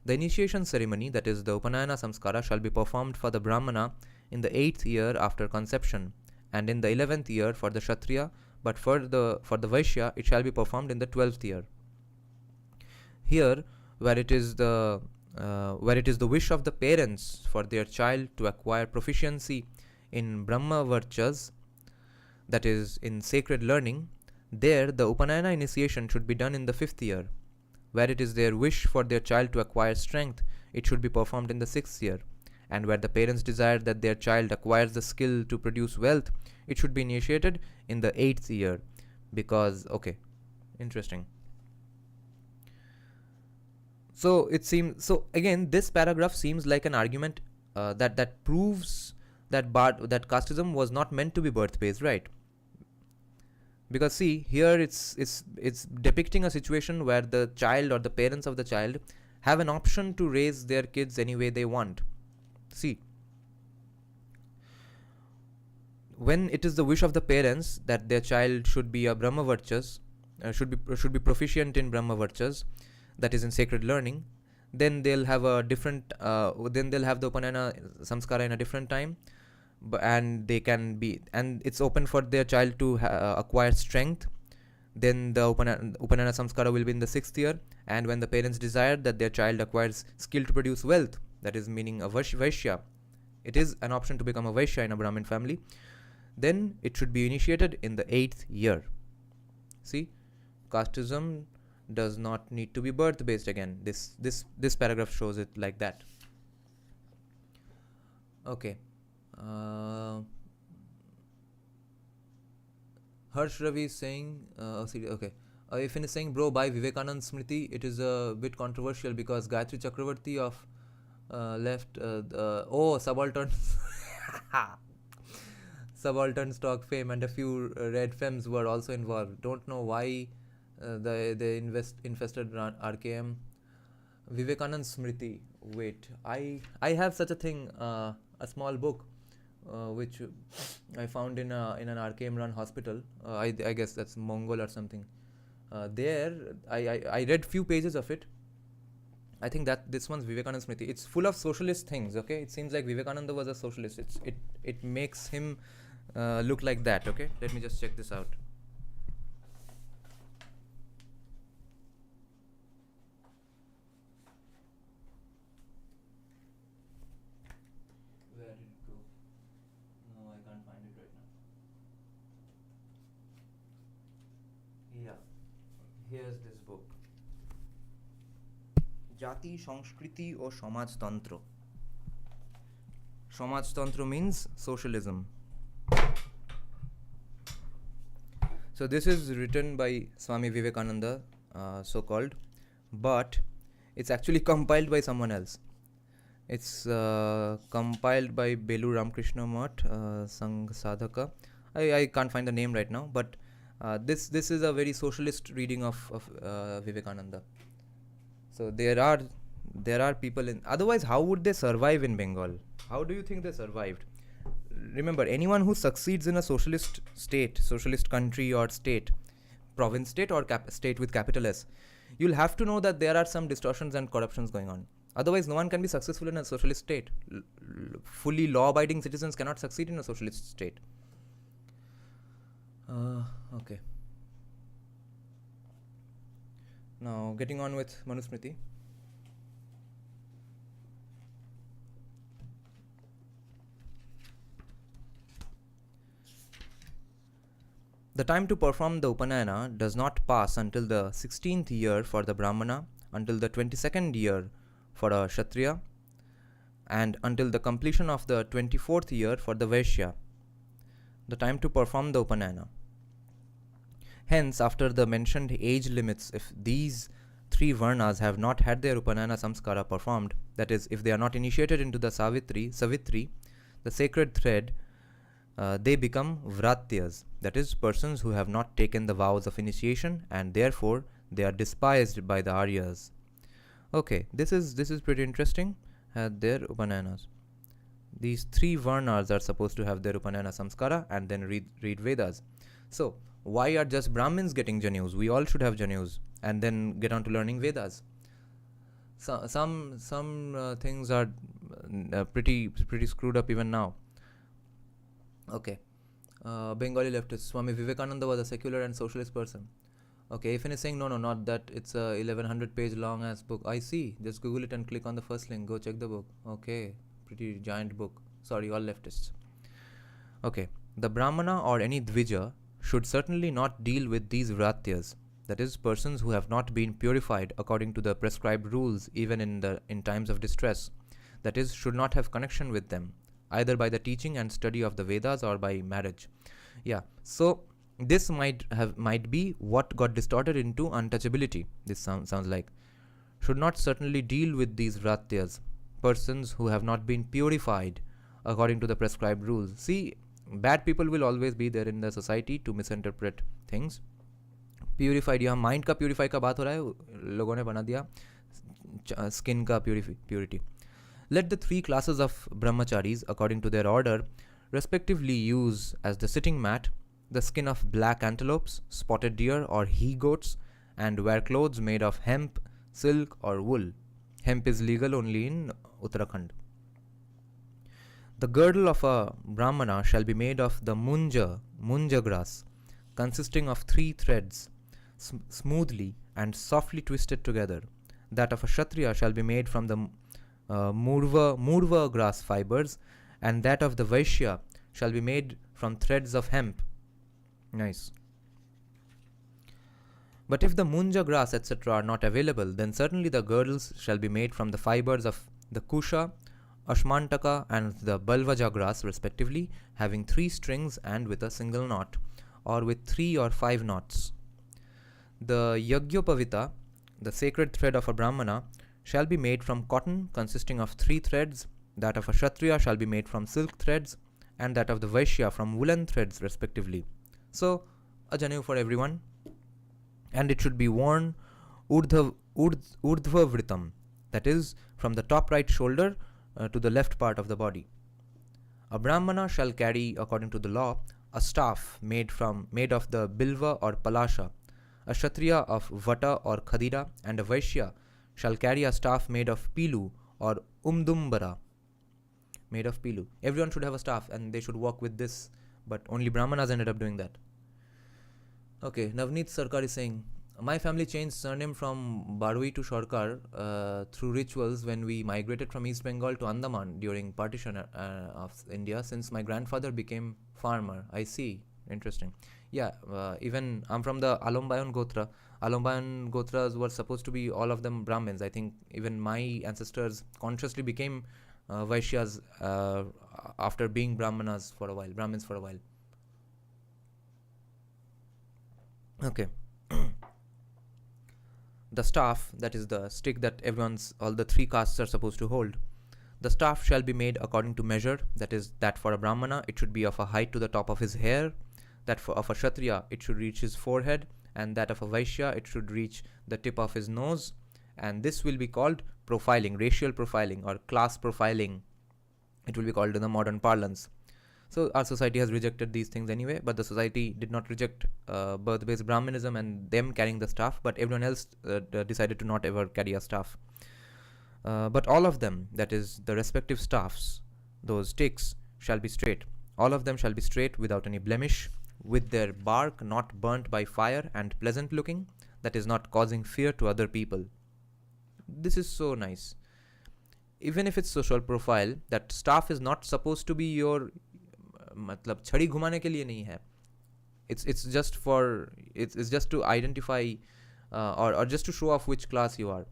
The initiation ceremony, that is the Upanayana Samskara, shall be performed for the Brahmana in the 8th year after conception, and in the 11th year for the Kshatriya, but for the Vaishya it shall be performed in the 12th year. Here, where it is the wish of the parents for their child to acquire proficiency in Brahma Varchas, that is in sacred learning, there the Upanayana initiation should be done in the 5th year. Where it is their wish for their child to acquire strength, it should be performed in the 6th year. And where the parents desire that their child acquires the skill to produce wealth, it should be initiated in the 8th year. Because, okay, interesting. So again, this paragraph seems like an argument that proves that casteism was not meant to be birth-based, right? Because see, here it's depicting a situation where the child or the parents of the child have an option to raise their kids any way they want. See, when it is the wish of the parents that their child should be a Brahma Varchas, should be proficient in Brahma Varchas, that is in sacred learning, then they'll have a different then they'll have the Upanayana Samskara in a different time, and they can be, and it's open for their child to acquire strength. Then the Upanayana Samskara will be in the 6th year, and when the parents desire that their child acquires skill to produce wealth, that is meaning a Vaishya, it is an option to become a Vaishya in a Brahmin family, then it should be initiated in the 8th year. See, casteism does not need to be birth based again. This paragraph shows it like that. Okay. Harsh Ravi is saying, okay. If is saying, bro, buy Vivekanand Smriti. It is a bit controversial because Gayatri Chakravarti of left. Subaltern. Subaltern stock fame and a few red femmes were also involved. Don't know why they infested RKM. Vivekanand Smriti. Wait, I have such a thing, a small book which I found in an RKM run hospital. I guess that's Mongol or something. There I read few pages of it. I think that this one's Vivekananda Smriti. It's full of socialist things, okay? It seems like Vivekananda was a socialist. It makes him look like that, okay? Let me just check this out. Where did it go? No, I can't find it right now. Yeah, here's this book. জাতি সংস্কৃতি ও সমাজতন্ত্র. সমাজতন্ত্র means socialism. So this is written by Swami Vivekananda, so called, but it's actually compiled by someone else. It's compiled by Belu Ramakrishna Math, Sangh Sadhaka. I can't find the name right now, but this is a very socialist reading of Vivekananda. So there are people in. Otherwise, how would they survive in Bengal? How do you think they survived? Remember, anyone who succeeds in a socialist state, socialist country or state, province state or state with capital S, you'll have to know that there are some distortions and corruptions going on. Otherwise, no one can be successful in a socialist state. Fully law-abiding citizens cannot succeed in a socialist state. Okay. Now, getting on with Manusmriti. The time to perform the Upanayana does not pass until the 16th year for the Brahmana, until the 22nd year for a Kshatriya, and until the completion of the 24th year for the Vaishya. The time to perform the Upanayana. Hence, after the mentioned age limits, if these three varnas have not had their Upanayana samskara performed, that is, if they are not initiated into the Savitri, the sacred thread, they become vratyas, that is, persons who have not taken the vows of initiation, and therefore they are despised by the Aryas. Okay, this is pretty interesting. Had their Upanayanas. These three varnas are supposed to have their Upanayana samskara and then read Vedas. So, why are just Brahmins getting Janeus? We all should have Janeus and then get on to learning Vedas. Some things are pretty screwed up even now. Okay. Bengali leftist. Swami Vivekananda was a secular and socialist person. Okay, Ifan is saying no, not that. It's a 1100 page long ass book. I see. Just Google it and click on the first link. Go check the book. Okay, pretty giant book. Sorry, all leftists. Okay, the Brahmana or any Dvija should certainly not deal with these vratyas, that is, persons who have not been purified according to the prescribed rules, even in times of distress. That is, should not have connection with them, either by the teaching and study of the Vedas or by marriage. Yeah, so this might be what got distorted into untouchability. This sounds like should not certainly deal with these vratyas, persons who have not been purified according to the prescribed rules. See, bad people will always be there in the society to misinterpret things. Purified, यहाँ mind का purify का बात हो रहा है, लोगों ने बना दिया skin का purity. Let the three classes of brahmacharis, according to their order, respectively use as the sitting mat the skin of black antelopes, spotted deer or he-goats, and wear clothes made of hemp, silk or wool. Hemp is legal only in Uttarakhand. The girdle of a brahmana shall be made of the munja grass, consisting of 3 threads, smoothly and softly twisted together. That of a Kshatriya shall be made from the murva grass fibers, and that of the Vaishya shall be made from threads of hemp. Nice. But if the munja grass etc. are not available, then certainly the girdles shall be made from the fibers of the kusha, ashmantaka and the balvaja grass respectively, having 3 strings and with a single knot, or with 3 or 5 knots. The yagyopavita, the sacred thread of a brahmana, shall be made from cotton consisting of 3 threads, that of a Kshatriya shall be made from silk threads, and that of the Vaishya from woolen threads respectively. So, a janu for everyone, and it should be worn urdhva vritam, that is, from the top right shoulder to the left part of the body. A brahmana shall carry, according to the law, a staff made of the bilva or palasha, a Kshatriya of vata or khadira, and a Vaishya shall carry a staff made of pilu or umdumbara. Made of pilu. Everyone should have a staff and they should walk with this, but only Brahmanas ended up doing that. Okay, Navneet Sarkar is saying, my family changed surname from Barui to Sarkar through rituals when we migrated from East Bengal to Andaman during partition of India, since my grandfather became farmer. I see. Interesting. Yeah, even I'm from the Alombayan Gotra. Alombayan Gotras were supposed to be all of them Brahmins. I think even my ancestors consciously became Vaishyas after being Brahmins for a while. Okay. The staff, that is the stick that all the three castes are supposed to hold. The staff shall be made according to measure, that is, that for a Brahmana it should be of a height to the top of his hair, that of a Kshatriya it should reach his forehead, and that of a Vaishya it should reach the tip of his nose, and this will be called profiling, racial profiling or class profiling, it will be called in the modern parlance. So our society has rejected these things anyway, but the society did not reject birth-based Brahmanism and them carrying the staff, but everyone else decided to not ever carry a staff. But all of them, that is the respective staffs, those sticks, shall be straight. All of them shall be straight without any blemish, with their bark not burnt by fire and pleasant looking, that is not causing fear to other people. This is so nice. Even if it's social profile, that staff is not supposed to be your मतलब छड़ी घुमाने के लिए नहीं है. It's just to identify or just to show off which class you are,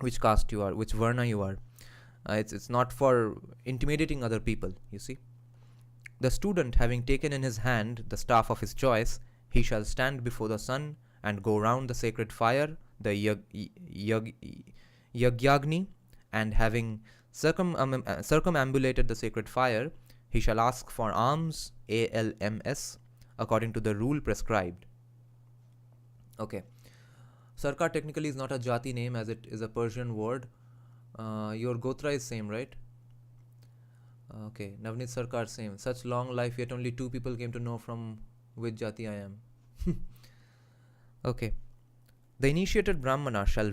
which caste you are, which varna you are. It's not for intimidating other people, you see. The student, having taken in his hand the staff of his choice, he shall stand before the sun and go round the sacred fire, the yagyagni, and having circumambulated the sacred fire, he shall ask for alms, ALMS, according to the rule prescribed. Okay. Sarkar technically is not a jati name, as it is a Persian word. Your Gotra is same, right? Okay. Navneet Sarkar same. Such long life, yet only 2 people came to know from which jati I am. Okay. The initiated Brahmana shall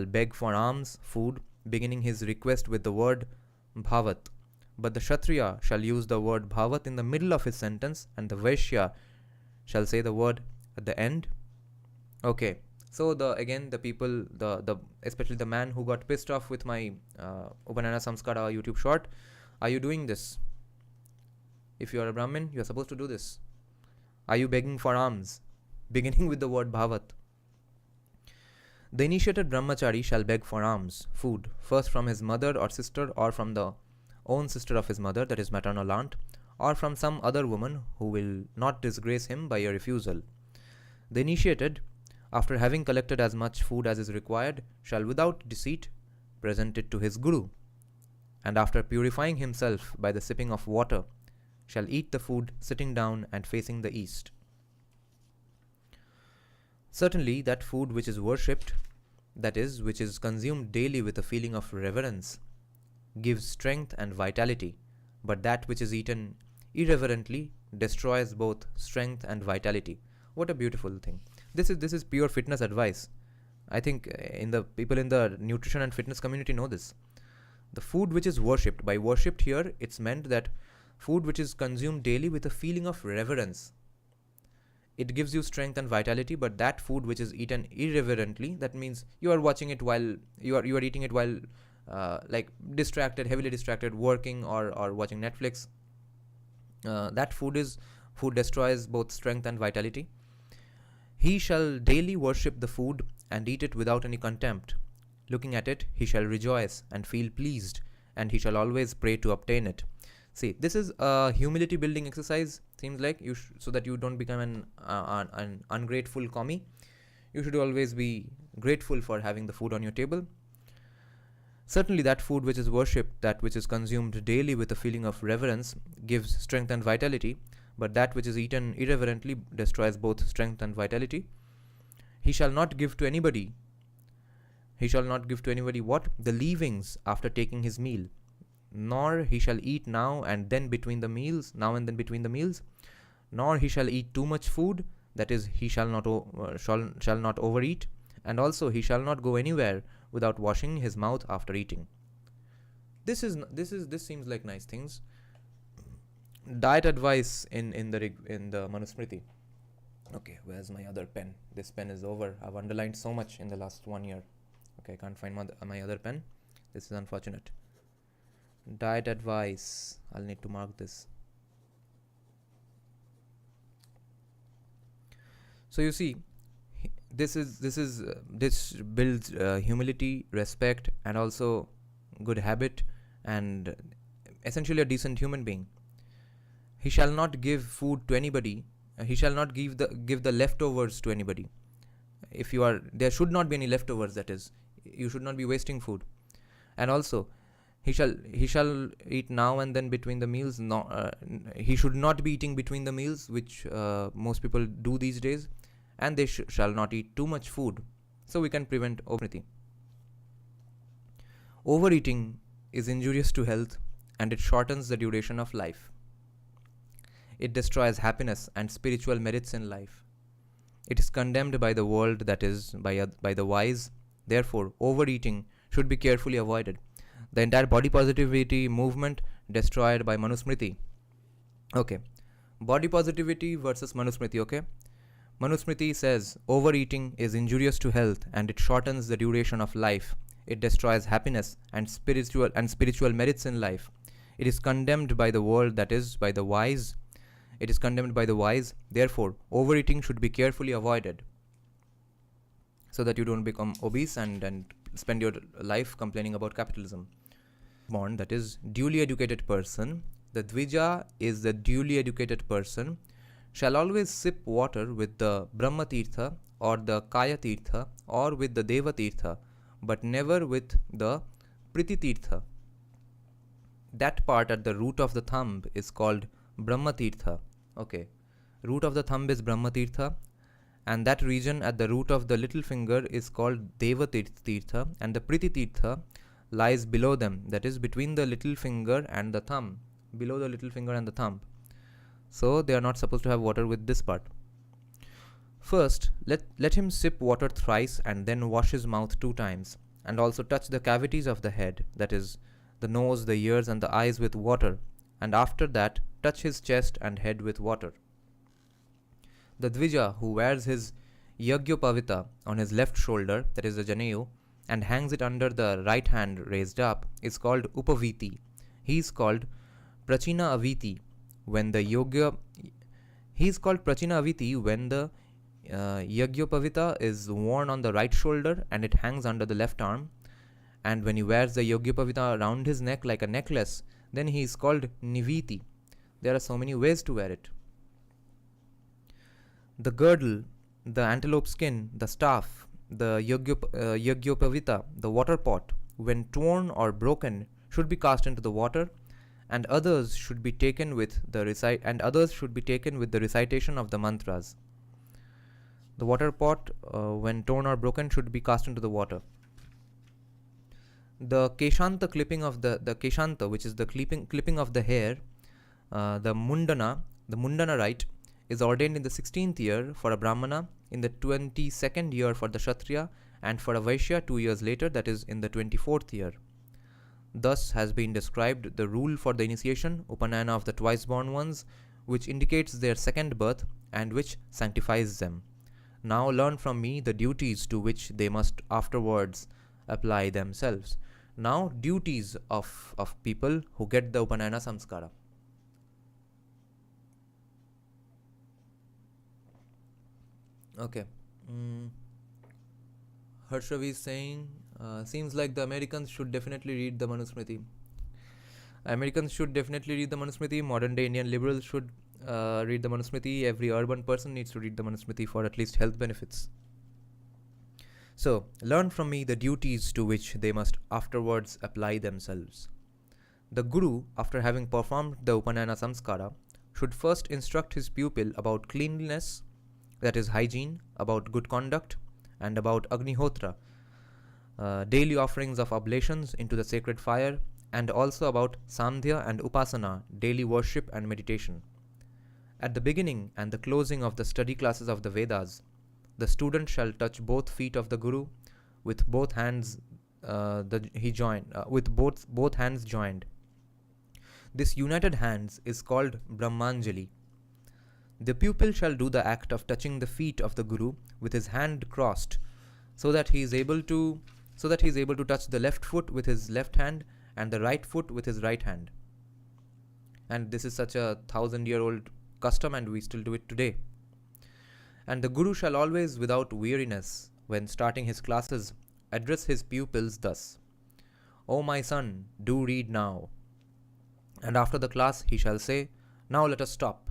beg for alms, food, beginning his request with the word Bhavat, but the Kshatriya shall use the word Bhavat in the middle of his sentence, and the Vaishya shall say the word at the end. Okay, so the people, especially the man who got pissed off with my Upanana Samskara YouTube short, are you doing this? If you are a Brahmin, you are supposed to do this. Are you begging for alms, beginning with the word Bhavat? The initiated brahmachari shall beg for alms, food, first from his mother or sister, or from the own sister of his mother, that is maternal aunt, or from some other woman who will not disgrace him by a refusal. The initiated, after having collected as much food as is required, shall without deceit present it to his guru, and after purifying himself by the sipping of water, shall eat the food sitting down and facing the east. Certainly, that food which is worshipped, that is, which is consumed daily with a feeling of reverence, gives strength and vitality, but that which is eaten irreverently destroys both strength and vitality. What a beautiful thing. This is pure fitness advice. I think the people in the nutrition and fitness community know this. The food which is worshipped, by worshipped here, it's meant that food which is consumed daily with a feeling of reverence. It gives you strength and vitality, but that food which is eaten irreverently, that means you are watching it while you are eating it while like heavily distracted, working or watching Netflix. That food destroys both strength and vitality. He shall daily worship the food and eat it without any contempt. Looking at it, he shall rejoice and feel pleased, and he shall always pray to obtain it. See, this is a humility building exercise, seems like, so that you don't become an ungrateful commie. You should always be grateful for having the food on your table. Certainly that food which is worshipped, that which is consumed daily with a feeling of reverence, gives strength and vitality, but that which is eaten irreverently destroys both strength and vitality. He shall not give to anybody what? The leavings after taking his meal. Nor he shall eat now and then between the meals, nor he shall eat too much food, that is, he shall not overeat, and also he shall not go anywhere without washing his mouth after eating. This seems like nice things. Diet advice in the Manusmriti. Okay, where's my other pen? This pen is over. I've underlined so much in the last 1 year. Okay, I can't find my other pen. This is unfortunate. Diet advice. I'll need to mark this. So you see, this builds humility, respect, and also good habit, and essentially a decent human being. He shall not give food to anybody. He shall not give the leftovers to anybody. There should not be any leftovers. That is, you should not be wasting food. And also, he shall eat now and then between the meals. He should not be eating between the meals, which most people do these days. And they shall not eat too much food, so we can prevent obesity. Overeating is injurious to health, and it shortens the duration of life. It destroys happiness and spiritual merits in life. It is condemned by the world, that is, by the wise. Therefore, overeating should be carefully avoided. The entire body positivity movement destroyed by Manusmriti. Okay, body positivity versus Manusmriti. Okay, Manusmriti says overeating is injurious to health and it shortens the duration of life. It destroys happiness and spiritual merits in life. It is condemned by the world, that is, by the wise. It is condemned by the wise. Therefore, overeating should be carefully avoided, so that you don't become obese and spend your life complaining about capitalism. Born, that is, duly educated person. The Dvija is the duly educated person. Shall always sip water with the Brahma Tirtha or the Kaya Tirtha or with the Deva Tirtha, but never with the Priti Tirtha. That part at the root of the thumb is called Brahma Tirtha. Okay, root of the thumb is Brahma Tirtha, and that region at the root of the little finger is called Deva Tirtha, and the Priti Tirtha lies below them, that is between the little finger and the thumb, below the little finger and the thumb. So they are not supposed to have water with this part. First, let him sip water thrice and then wash his mouth 2 times, and also touch the cavities of the head, that is, the nose, the ears, and the eyes with water, and after that touch his chest and head with water. The Dvija who wears his Yagyopavita on his left shoulder, that is the Janeyu, and hangs it under the right hand raised up, is called Upaviti. He is called Prachina Aviti when the Yagyopavita is worn on the right shoulder and it hangs under the left arm, and when he wears the Yagyopavita around his neck like a necklace, then he is called Niviti. There are so many ways to wear it. The girdle, the antelope skin, the staff, the Yagyopavita, the water pot, when torn or broken, should be cast into the water, and others should be taken with the recitation of the mantras. The water pot, when torn or broken, should be cast into the water. The Keshanta clipping of the Keshanta, which is the clipping of the hair, the Mundana rite, is ordained in the 16th year for a Brahmana, in the 22nd year for the Kshatriya, and for a Vaishya 2 years later, that is in the 24th year. Thus has been described the rule for the initiation, Upanayana of the twice-born ones, which indicates their second birth and which sanctifies them. Now learn from me the duties to which they must afterwards apply themselves. Now, duties of people who get the Upanayana Samskara. Okay. Harshavi is saying, seems like the Americans should definitely read the Manusmriti. Americans should definitely read the Manusmriti. Modern day Indian liberals should read the Manusmriti. Every urban person needs to read the Manusmriti for at least health benefits. So, learn from me the duties to which they must afterwards apply themselves. The Guru, after having performed the Upanayana Samskara, should first instruct his pupil about cleanliness, that is hygiene, about good conduct, and about Agnihotra, daily offerings of oblations into the sacred fire, and also about Samdhya and Upasana, daily worship and meditation. At the beginning and the closing of the study classes of the Vedas, The student shall touch both feet of the Guru with both hands. With both hands joined. This united hands is called Brahmanjali. The pupil shall do the act of touching the feet of the Guru with his hand crossed, so that he is able to touch the left foot with his left hand and the right foot with his right hand. And this is such a 1,000-year-old custom, and we still do it today. And the Guru shall always, without weariness, when starting his classes, address his pupils thus: O my son, do read now. And after the class, he shall say, now let us stop.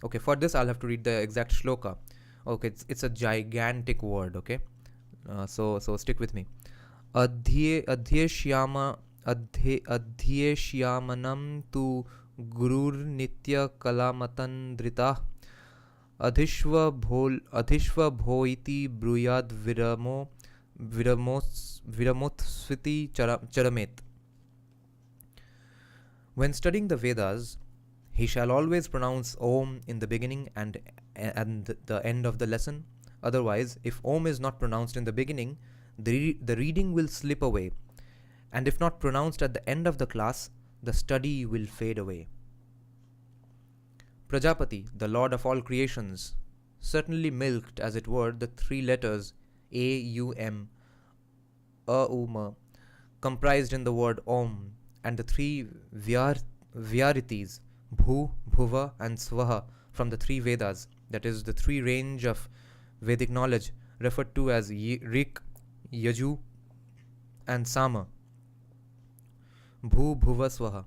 Okay, for this I'll have to read the exact shloka. Okay, it's a gigantic word, okay? So stick with me. Adhyeshyamanam tu gurur nitya kalamatandrita adhishva bhoiti bruyad viramotsviti charamet. When studying the Vedas, he shall always pronounce Om in the beginning and the end of the lesson. Otherwise, if Om is not pronounced in the beginning, the reading will slip away. And if not pronounced at the end of the class, the study will fade away. Prajapati, the Lord of all creations, certainly milked, as it were, the three letters A-U-M, A-U-M, comprised in the word Om, and the three Vyaritis, Bhu, Bhuva, and Swaha, from the three Vedas, that is, the three range of Vedic knowledge, referred to as Rik, Yaju, and Sama. Bhu, Bhuva, Swaha.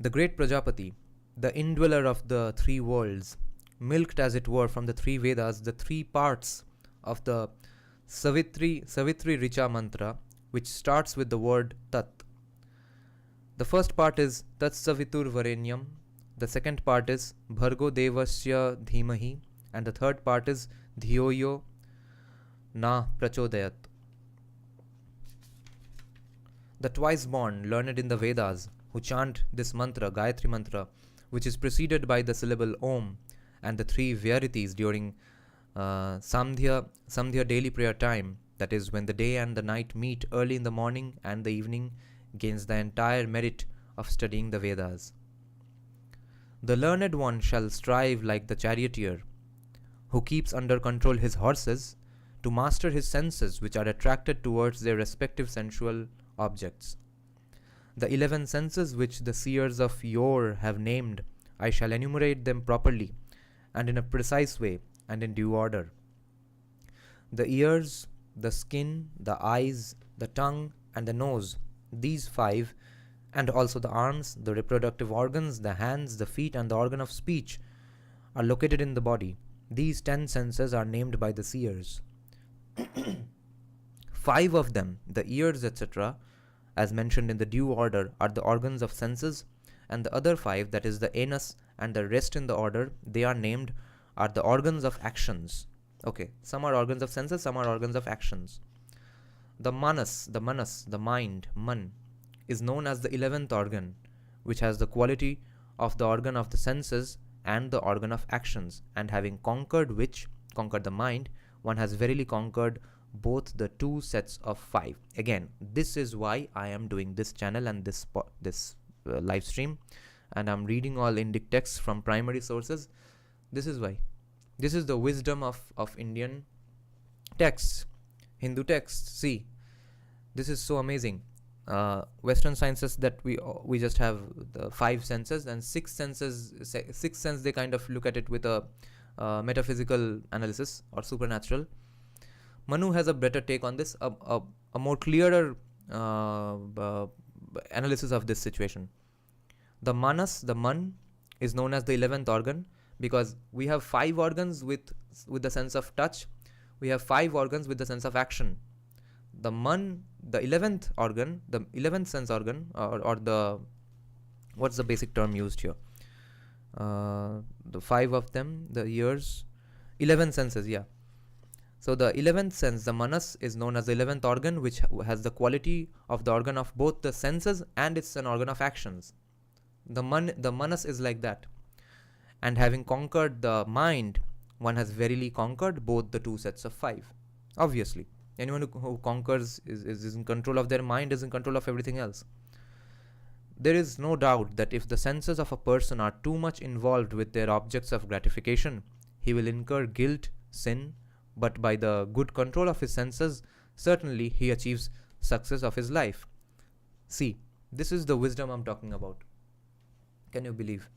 The great Prajapati, the indweller of the three worlds, milked, as it were, from the three Vedas, the three parts of the Savitri Richa mantra, which starts with the word Tat. The first part is Tat Savitur Varenyam, the second part is Bhargo Devasya Dhimahi, and the third part is Dhiyoyo Na Prachodayat. The twice born, learned in the Vedas, who chant this mantra, Gayatri mantra, which is preceded by the syllable Om and the three Vyaritis during Sandhya daily prayer time, that is, when the day and the night meet early in the morning and the evening, gains the entire merit of studying the Vedas. The learned one shall strive like the charioteer, who keeps under control his horses, to master his senses, which are attracted towards their respective sensual objects. The 11 senses which the seers of yore have named, I shall enumerate them properly and in a precise way and in due order. The ears, the skin, the eyes, the tongue, and the nose, these 5, and also the arms, the reproductive organs, the hands, the feet, and the organ of speech, are located in the body. These 10 senses are named by the seers. 5 of them, the ears, etc., as mentioned in the due order, are the organs of senses, and the other 5, that is the anus and the rest in the order, they are named, are the organs of actions. Okay, some are organs of senses, some are organs of actions. The manas, the mind, man, is known as the 11th organ, which has the quality of the organ of the senses and the organ of actions, and having conquered the mind, one has verily conquered both the 2 sets of 5. Again, this is why I am doing this channel and this live stream, and I'm reading all Indic texts from primary sources. This is why. This is the wisdom of Indian texts, Hindu texts. See, this is so amazing. Western sciences, that we just have the 5 senses, and 6 senses, 6 sense, they kind of look at it with a metaphysical analysis or supernatural. Manu has a better take on this, a more clearer analysis of this situation. The manas, the man, is known as the 11th organ because we have 5 organs with the sense of touch. We have 5 organs with the sense of action. The man, the 11th organ, the 11th sense organ, or the, what's the basic term used here? The 5 of them, the ears, 11 senses, yeah. So the 11th sense, the manas, is known as the 11th organ, which has the quality of the organ of both the senses, and it's an organ of actions. The manas is like that. And having conquered the mind, one has verily conquered both the two sets of five. Obviously, anyone who conquers is in control of their mind, is in control of everything else. There is no doubt that if the senses of a person are too much involved with their objects of gratification, he will incur guilt, sin, but by the good control of his senses, certainly he achieves success of his life. See, this is the wisdom I'm talking about. Can you believe?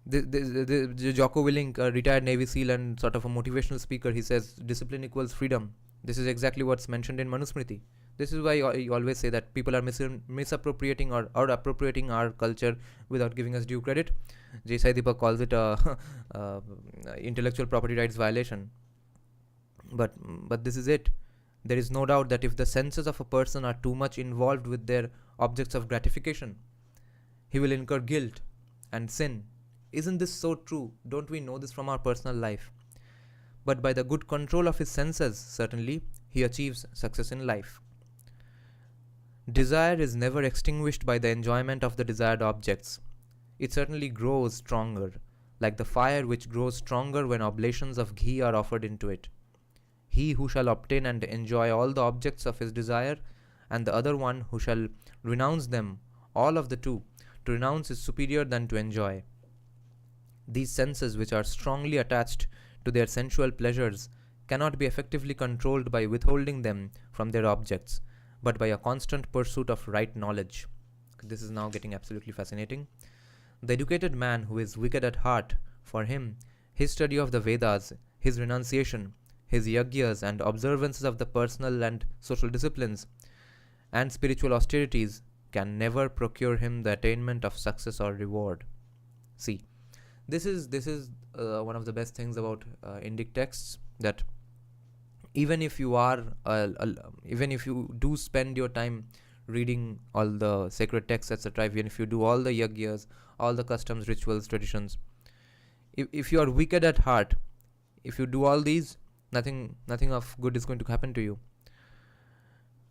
The Jocko Willink, a retired Navy SEAL and sort of a motivational speaker, he says discipline equals freedom. This is exactly what's mentioned in Manusmriti. This is why I always say that people are misappropriating or appropriating our culture without giving us due credit. Deepak calls it a intellectual property rights violation. But this is it. There is no doubt that if the senses of a person are too much involved with their objects of gratification, he will incur guilt and sin. Isn't this so true? Don't we know this from our personal life? But by the good control of his senses, certainly, he achieves success in life. Desire is never extinguished by the enjoyment of the desired objects. It certainly grows stronger, like the fire which grows stronger when oblations of ghee are offered into it. He who shall obtain and enjoy all the objects of his desire, and the other one who shall renounce them, all of the two, to renounce is superior than to enjoy. These senses, which are strongly attached to their sensual pleasures, cannot be effectively controlled by withholding them from their objects, but by a constant pursuit of right knowledge. This is now getting absolutely fascinating. The educated man who is wicked at heart, for him, his study of the Vedas, his renunciation, his yagyas and observances of the personal and social disciplines, and spiritual austerities can never procure him the attainment of success or reward. See, this is one of the best things about Indic texts, that even if you are even if you do spend your time reading all the sacred texts, etc., even if you do all the yagyas, all the customs, rituals, traditions, if you are wicked at heart, if you do all these, nothing of good is going to happen to you.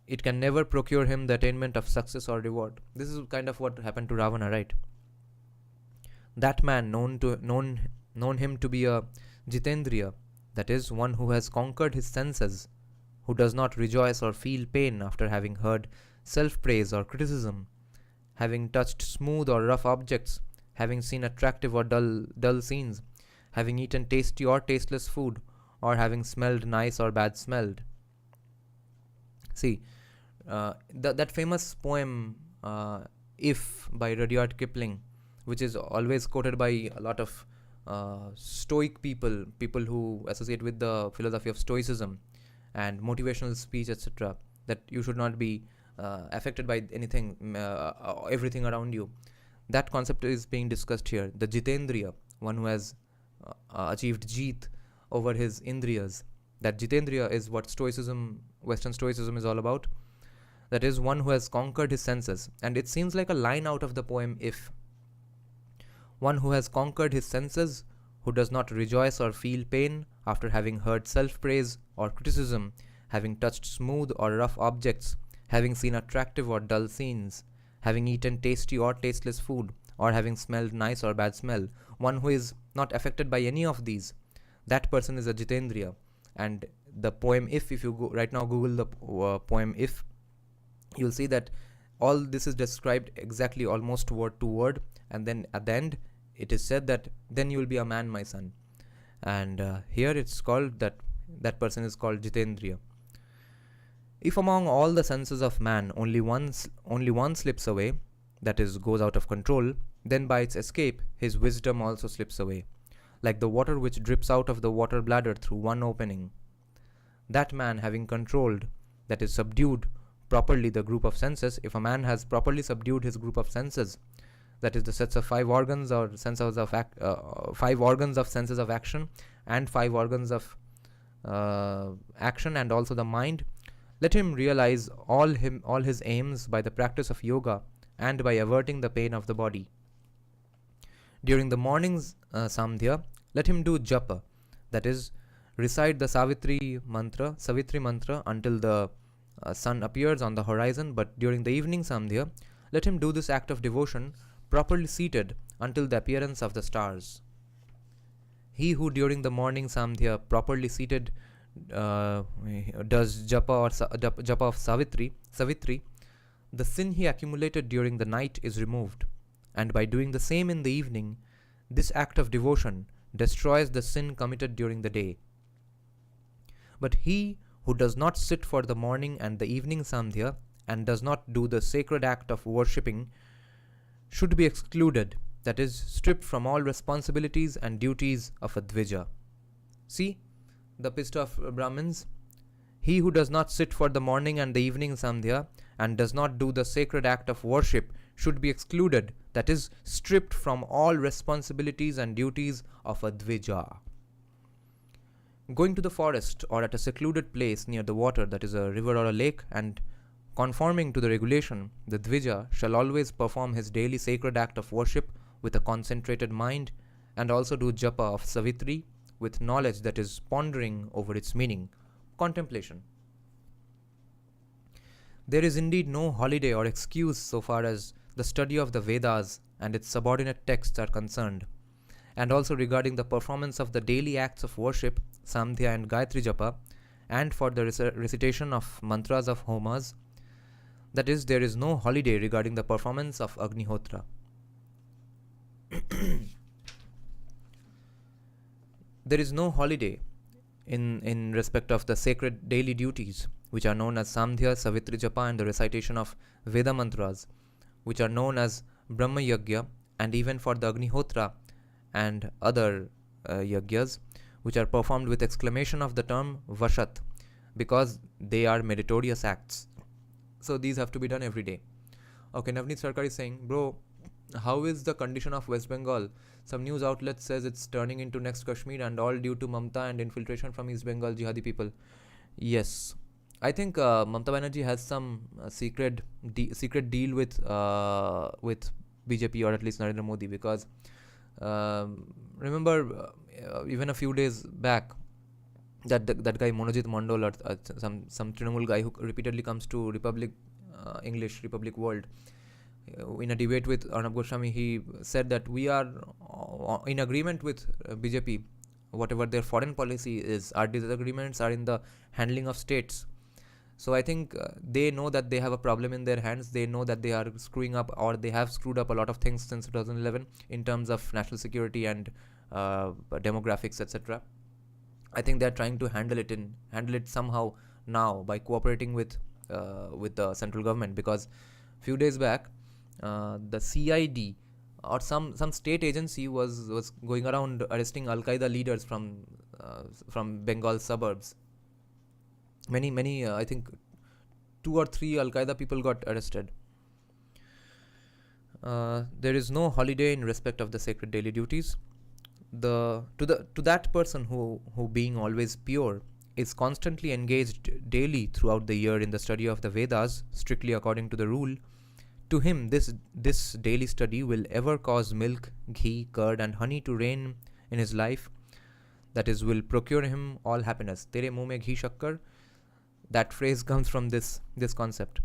It can never procure him the attainment of success or reward. This is kind of what happened to Ravana, right? That man known him to be a jitendriya, that is, one who has conquered his senses, who does not rejoice or feel pain after having heard self-praise or criticism, having touched smooth or rough objects, having seen attractive or dull scenes, having eaten tasty or tasteless food, or having smelled nice or bad smelled. See, that famous poem, If, by Rudyard Kipling, which is always quoted by a lot of stoic people who associate with the philosophy of stoicism and motivational speech, etc., that you should not be affected by everything around you. That concept is being discussed here. The jitendriya, one who has achieved jeet over his indriyas. That jitendriya is what Western Stoicism is all about. That is, one who has conquered his senses. And it seems like a line out of the poem If. One who has conquered his senses, who does not rejoice or feel pain after having heard self-praise or criticism, having touched smooth or rough objects, having seen attractive or dull scenes, having eaten tasty or tasteless food, or having smelled nice or bad smell. One who is not affected by any of these. That person is a jitendriya. And the poem If you go right now, Google the poem If, you'll see that all this is described exactly, almost word to word, and then at the end it is said that then you will be a man, my son. And here it's called that person is called jitendriya. If among all the senses of man only one slips away, that is, goes out of control, then by its escape his wisdom also slips away, like the water which drips out of the water bladder through one opening. That man, having controlled, that is, subdued properly the group of senses, if a man has properly subdued his group of senses, that is the sets of 5 organs or senses of 5 organs of senses of action and 5 organs of action, and also the mind, let him realize all his aims by the practice of yoga and by averting the pain of the body. During the morning's samdhya, let him do japa, that is, recite the Savitri mantra until the sun appears on the horizon. But during the evening samdhya, let him do this act of devotion properly seated until the appearance of the stars. He who during the morning sandhya properly seated does japa of Savitri, the sin he accumulated during the night is removed, and by doing the same in the evening, this act of devotion destroys the sin committed during the day. But he who does not sit for the morning and the evening sandhya and does not do the sacred act of worshipping should be excluded, that is, stripped from all responsibilities and duties of a dvija. See the pissed off Brahmins? He who does not sit for the morning and the evening sandhya and does not do the sacred act of worship should be excluded, that is, stripped from all responsibilities and duties of a dvija. Going to the forest or at a secluded place near the water, that is a river or a lake, and conforming to the regulation, the dvija shall always perform his daily sacred act of worship with a concentrated mind and also do japa of Savitri with knowledge, that is, pondering over its meaning, contemplation. There is indeed no holiday or excuse so far as the study of the Vedas and its subordinate texts are concerned, and also regarding the performance of the daily acts of worship, Samdhya and Gayatri Japa, and for the recitation of mantras of homas. That is, there is no holiday regarding the performance of Agnihotra. There is no holiday in respect of the sacred daily duties, which are known as Samdhya, Savitri Japa, and the recitation of Veda mantras, which are known as Brahma Yagya, and even for the Agnihotra and other yagyas, which are performed with exclamation of the term Vashat, because they are meritorious acts. So these have to be done every day. Okay, Navneet Sarkar is saying, bro, how is the condition of West Bengal? Some news outlet says it's turning into next Kashmir, and all due to Mamta and infiltration from East Bengal jihadi people. Yes, I think Mamta Banerjee has some secret deal with BJP, or at least Narendra Modi, because remember even a few days back that guy Monojit Mondol, or some Trinamool guy who repeatedly comes to Republic World, in a debate with Arnab Goswami, he said that we are in agreement with BJP, whatever their foreign policy is. Our disagreements are in the handling of states. So I think they know that they have a problem in their hands. They know that they are screwing up, or they have screwed up a lot of things since 2011 in terms of national security and demographics, etc. I think they are trying to handle it somehow now by cooperating with the central government, because few days back the CID or some state agency was going around arresting Al Qaeda leaders from Bengal suburbs. Many I think 2 or 3 Al Qaeda people got arrested. There is no holiday in respect of the sacred daily duties. To that person who being always pure is constantly engaged daily throughout the year in the study of the Vedas, strictly according to the rule, to him this daily study will ever cause milk, ghee, curd and honey to reign in his life. That is, will procure him all happiness. Tere muh mein ghee shakkar. That phrase comes from this concept.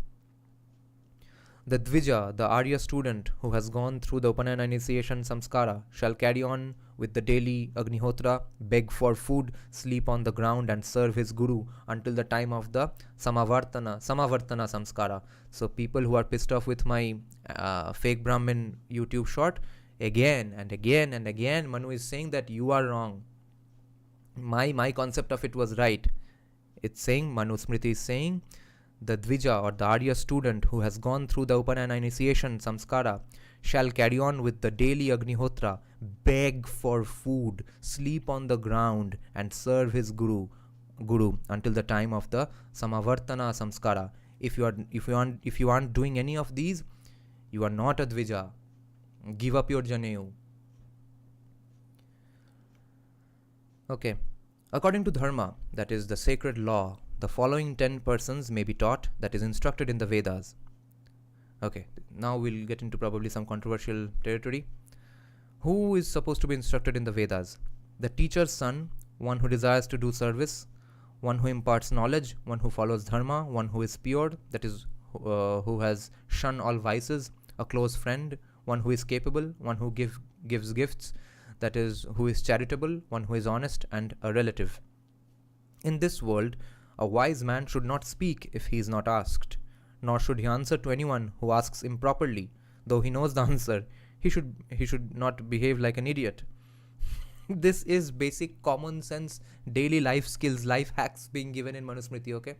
The Dvija, the Arya student who has gone through the Upanayana initiation samskara, shall carry on with the daily Agnihotra, beg for food, sleep on the ground and serve his guru until the time of the Samavartana samskara. So people who are pissed off with my fake Brahmin YouTube short, again and again and again, Manu is saying that you are wrong. My concept of it was right. It's saying, Manusmriti is saying, the Dvija or the Arya student who has gone through the Upanayana initiation samskara shall carry on with the daily Agnihotra, beg for food, sleep on the ground and serve his guru until the time of the Samavartana samskara. If you aren't doing any of these, you are not a Dvija. Give up your Janeu. Okay. According to Dharma, that is the sacred law, the following 10 persons may be taught, that is instructed in the Vedas. Okay, now we'll get into probably some controversial territory. Who is supposed to be instructed in the Vedas? The teacher's son, one who desires to do service, one who imparts knowledge, one who follows Dharma, one who is pure, that is who has shunned all vices, a close friend, one who is capable, one who gives gifts. that is, who is charitable, one who is honest, and a relative. In this world, a wise man should not speak if he is not asked, nor should he answer to anyone who asks improperly. Though he knows the answer, he should not behave like an idiot. This is basic common sense daily life skills, life hacks being given in Manusmriti, okay?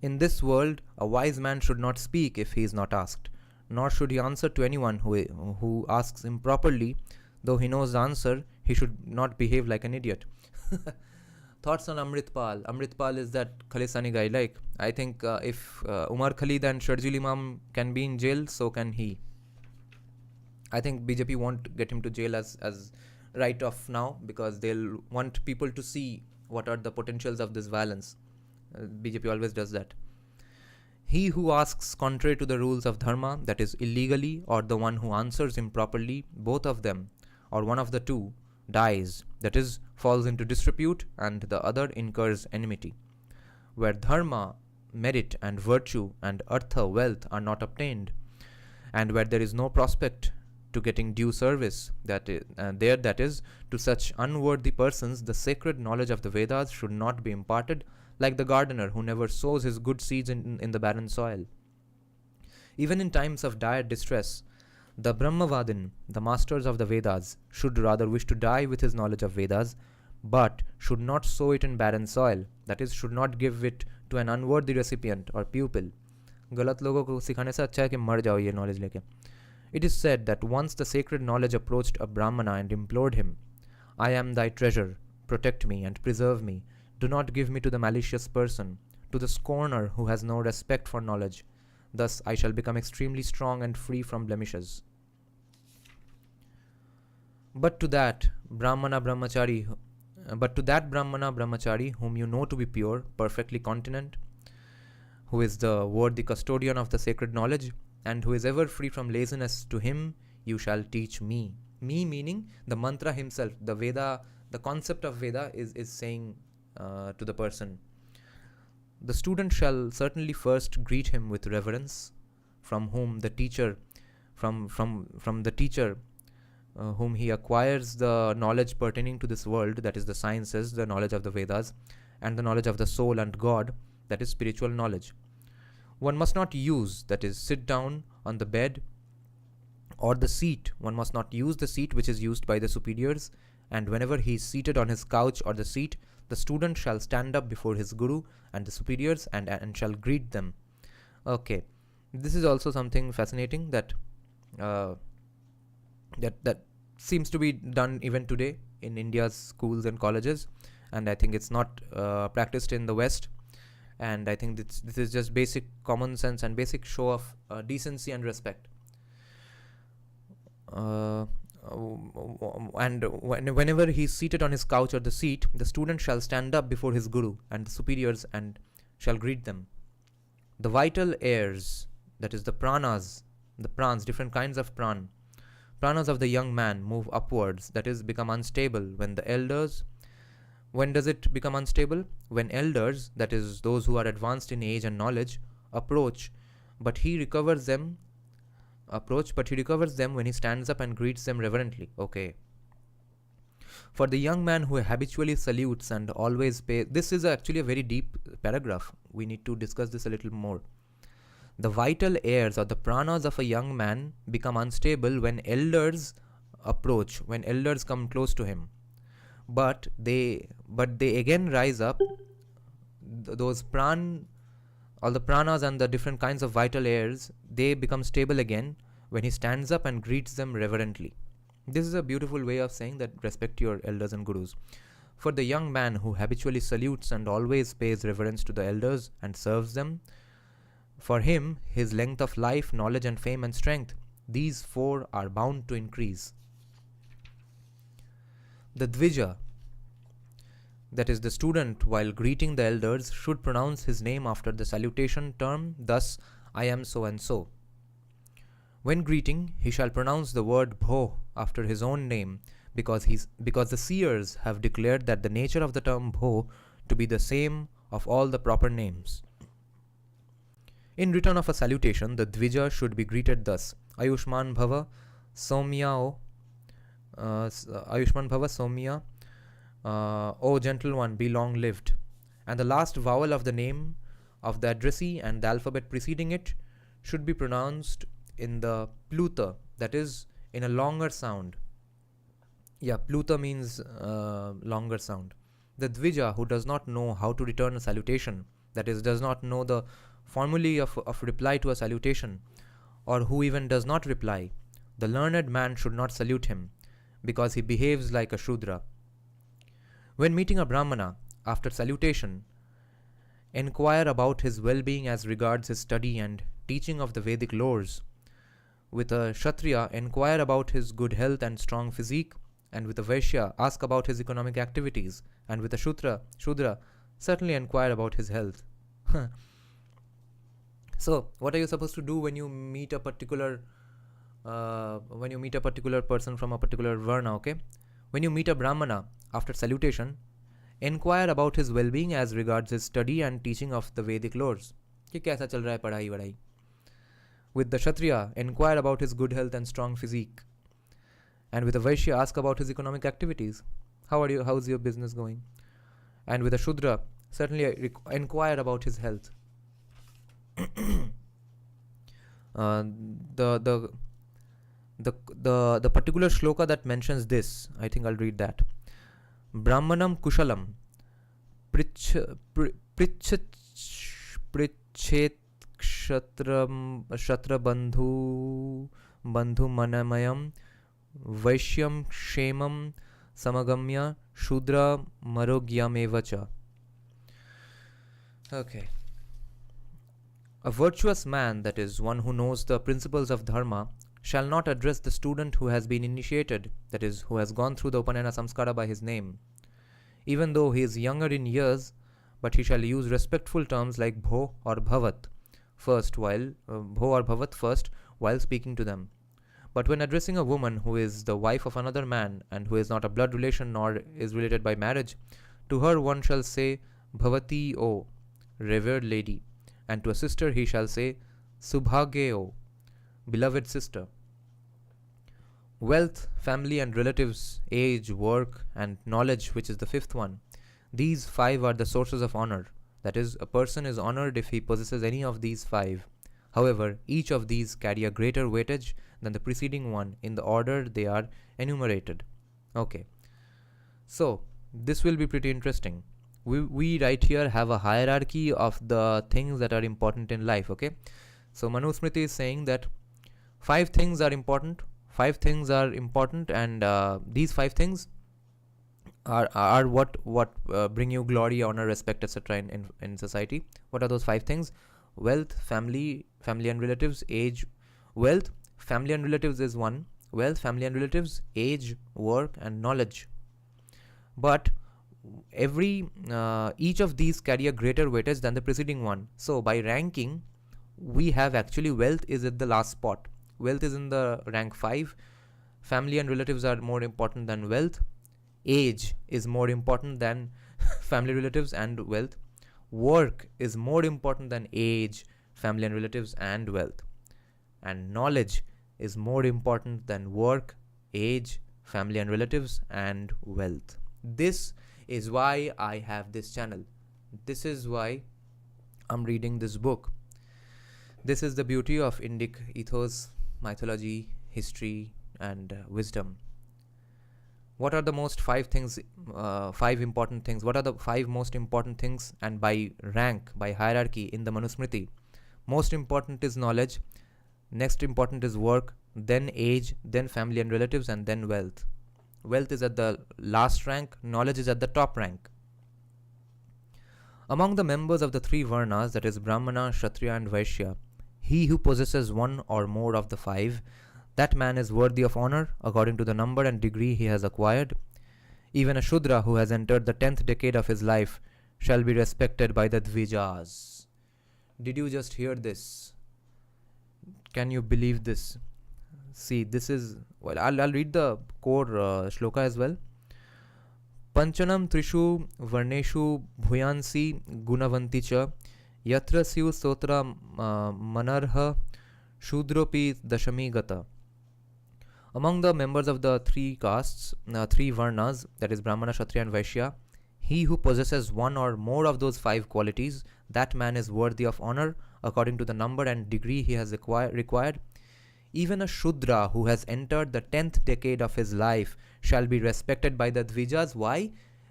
In this world, a wise man should not speak if he is not asked, nor should he answer to anyone who asks improperly. Though he knows the answer, he should not behave like an idiot. Thoughts on Amritpal? Amritpal is that Khalisani guy. Like, I think if Umar Khalid and Sharjil Imam can be in jail, so can he. I think BJP won't get him to jail as right off now, because they'll want people to see what are the potentials of this violence. BJP always does that. He who asks contrary to the rules of Dharma, that is illegally, or the one who answers improperly, both of them, or one of the two, dies, that is, falls into disrepute, and the other incurs enmity. Where Dharma, merit, and virtue, and artha, wealth, are not obtained, and where there is no prospect to getting due service, that is, to such unworthy persons, the sacred knowledge of the Vedas should not be imparted, like the gardener who never sows his good seeds in the barren soil. Even in times of dire distress, the Brahmavadin, the masters of the Vedas, should rather wish to die with his knowledge of Vedas, but should not sow it in barren soil, that is, should not give it to an unworthy recipient or pupil. गलत लोगों को सिखाने से अच्छा है कि मर जाओ ये knowledge लेके. It is said that once the sacred knowledge approached a Brahmana and implored him, I am thy treasure, protect me and preserve me. Do not give me to the malicious person, to the scorner who has no respect for knowledge. Thus I shall become extremely strong and free from blemishes. But to that Brahmana Brahmachari whom you know to be pure, perfectly continent, who is the worthy custodian of the sacred knowledge, and who is ever free from laziness, to him you shall teach me. Me meaning the mantra himself. The Veda, the concept of Veda is saying to the person. The student shall certainly first greet him with reverence, from whom the teacher, from the teacher whom he acquires the knowledge pertaining to this world, that is the sciences, the knowledge of the Vedas, and the knowledge of the soul and God, that is spiritual knowledge. One must not use, that is, sit down on the bed or the seat. One must not use the seat which is used by the superiors, and whenever he is seated on his couch or the seat, the student shall stand up before his guru and the superiors and shall greet them. Okay, this is also something fascinating that that seems to be done even today in India's schools and colleges, and I think it's not practiced in the West. And I think this is just basic common sense and basic show of decency and respect. And whenever he is seated on his couch or the seat, the student shall stand up before his guru and the superiors and shall greet them. The vital airs, that is the pranas, different kinds of pranas of the young man move upwards, that is, become unstable when the elders. When does it become unstable? When elders, that is, those who are advanced in age and knowledge, approach, but he recovers them when he stands up and greets them reverently. Okay. For the young man who habitually salutes and always pays, this is actually a very deep paragraph. We need to discuss this a little more. The vital airs or the pranas of a young man become unstable when elders approach, when elders come close to him. But they again rise up. Those all the pranas and the different kinds of vital airs, they become stable again when he stands up and greets them reverently. This is a beautiful way of saying that respect your elders and gurus. For the young man who habitually salutes and always pays reverence to the elders and serves them, for him, his length of life, knowledge and fame and strength, these four are bound to increase. The Dvija, that is the student, while greeting the elders, should pronounce his name after the salutation term, thus, I am so and so. When greeting, he shall pronounce the word bho after his own name, because the seers have declared that the nature of the term bho to be the same of all the proper names. In return of a salutation, the Dvija should be greeted thus: Ayushman Bhava, Somya, Ayushman Bhava, Somya, O gentle one, be long lived. And the last vowel of the name of the addressee and the alphabet preceding it should be pronounced in the pluta, that is, in a longer sound. Yeah, pluta means longer sound. The dvija who does not know how to return a salutation, that is, does not know the formulae of reply to a salutation, or who even does not reply, the learned man should not salute him, because he behaves like a Shudra. When meeting a Brahmana, after salutation, inquire about his well being as regards his study and teaching of the Vedic lores. With a Kshatriya, inquire about his good health and strong physique, and with a Vaishya, ask about his economic activities, and with a Shudra, certainly inquire about his health. So, what are you supposed to do when you meet a particular person from a particular varna? Okay, when you meet a Brahmana after salutation, inquire about his well-being as regards his study and teaching of the Vedic lores. कि कैसा चल रहा है पढ़ाई वढ़ाई. With the Kshatriya, inquire about his good health and strong physique. And with a Vaishya, ask about his economic activities. How's your business going? And with a Shudra, certainly inquire about his health. The particular shloka that mentions this, I think I'll read that. Brahmanam kushalam prichet kshatra bandhu manamayam vaishyam kshemam samagamya shudra marogyam. Okay. A virtuous man, that is, one who knows the principles of Dharma, shall not address the student who has been initiated, that is, who has gone through the Upanayana Samskara by his name, even though he is younger in years, but he shall use respectful terms like bho or bhavat first while speaking to them. But when addressing a woman who is the wife of another man and who is not a blood relation nor is related by marriage, to her one shall say bhavati o, revered lady, and to a sister he shall say subhage o, beloved sister. Wealth, family and relatives, age, work, and knowledge, which is the fifth one. These five are the sources of honor. That is, a person is honored if he possesses any of these five. However, each of these carry a greater weightage than the preceding one in the order they are enumerated. Okay. So, this will be pretty interesting. We right here have a hierarchy of the things that are important in life, okay? So, Manusmriti is saying that five things are important, and these five things are what bring you glory, honor, respect, etc. in society. What are those five things? Wealth, family and relatives, age. Wealth, family and relatives is one. Wealth, family and relatives, age, work, and knowledge. But each of these carry a greater weightage than the preceding one. So by ranking, we have actually wealth is at the last spot. Wealth is in the rank 5. Family and relatives are more important than wealth. Age is more important than family, relatives, and wealth. Work is more important than age, family and relatives, and wealth. And knowledge is more important than work, age, family and relatives, and wealth. This is why I have this channel. This is why I'm reading this book. This is the beauty of Indic ethos, mythology, history, and wisdom. What are the most five important things? What are the five most important things? And by rank, by hierarchy in the Manusmriti, most important is knowledge, next important is work, then age, then family and relatives, and then wealth. Wealth is at the last rank, knowledge is at the top rank. Among the members of the three varnas, that is Brahmana, Kshatriya, and Vaishya, he who possesses one or more of the five, that man is worthy of honor according to the number and degree he has acquired. Even a Shudra who has entered the 10th decade of his life shall be respected by the Dvijas. Did you just hear this? Can you believe this? See, this is, well, I'll read the core shloka as well. Panchanam trishu varneshu bhuyansi gunavanti cha yatra syu sotra manarha shudropi dashami gata. Among the members of the three castes, three varnas, that is Brahmana, Kshatriya, and Vaishya, he who possesses one or more of those five qualities, that man is worthy of honor according to the number and degree he has required. Even a Shudra who has entered the 10th decade of his life shall be respected by the Dvijas. Why?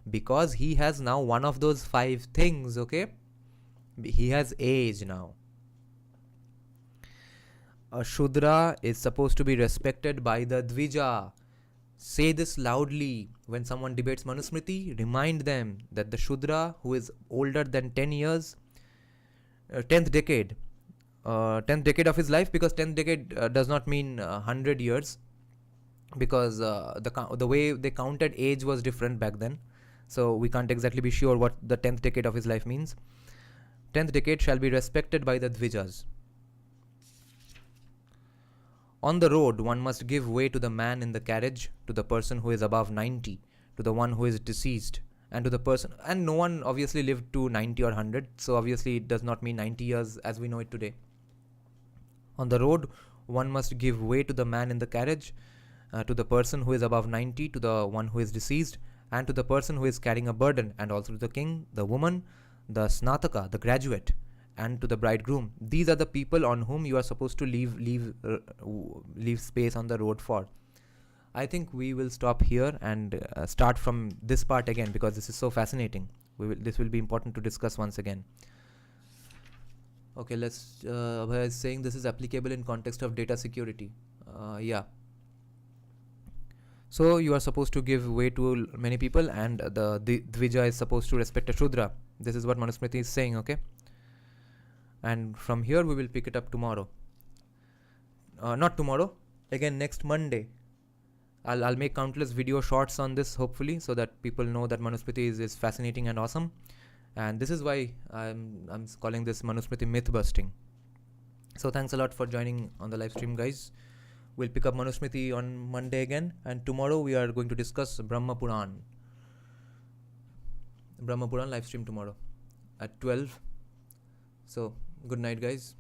Because he has now one of those five things, okay? He has age now. A Shudra is supposed to be respected by the Dvija. Say this loudly when someone debates Manusmriti. Remind them that the Shudra who is older than 10 years, 10th decade, 10th decade of his life, because 10th decade does not mean 100 years, because the way they counted age was different back then. So we can't exactly be sure what the 10th decade of his life means. 10th decade shall be respected by the Dvijas. On the road, one must give way to the man in the carriage, to the person who is above 90, to the one who is deceased, and to the person. And no one obviously lived to 90 or 100, so obviously it does not mean 90 years as we know it today. On the road, one must give way to the man in the carriage, to the person who is above 90, to the one who is deceased, and to the person who is carrying a burden, and also to the king, the woman, the snataka, the graduate, and to the bridegroom. These are the people on whom you are supposed to leave space on the road for. I think we will stop here and start from this part again, because this is so fascinating. This will be important to discuss once again. Okay, let's. Abhay is saying this is applicable in context of data security. Yeah. So you are supposed to give way to many people, and the Dvija is supposed to respect a Shudra. This is what Manusmriti is saying, okay? And from here we will pick it up tomorrow. Not tomorrow, again next Monday. I'll make countless video shorts on this, hopefully, so that people know that Manusmriti is fascinating and awesome. And this is why I'm calling this Manusmriti MythBusting. So thanks a lot for joining on the live stream, guys. We'll pick up Manusmriti on Monday again, and tomorrow we are going to discuss Brahma Puran. Brahma Puran live stream tomorrow at 12. So good night, guys.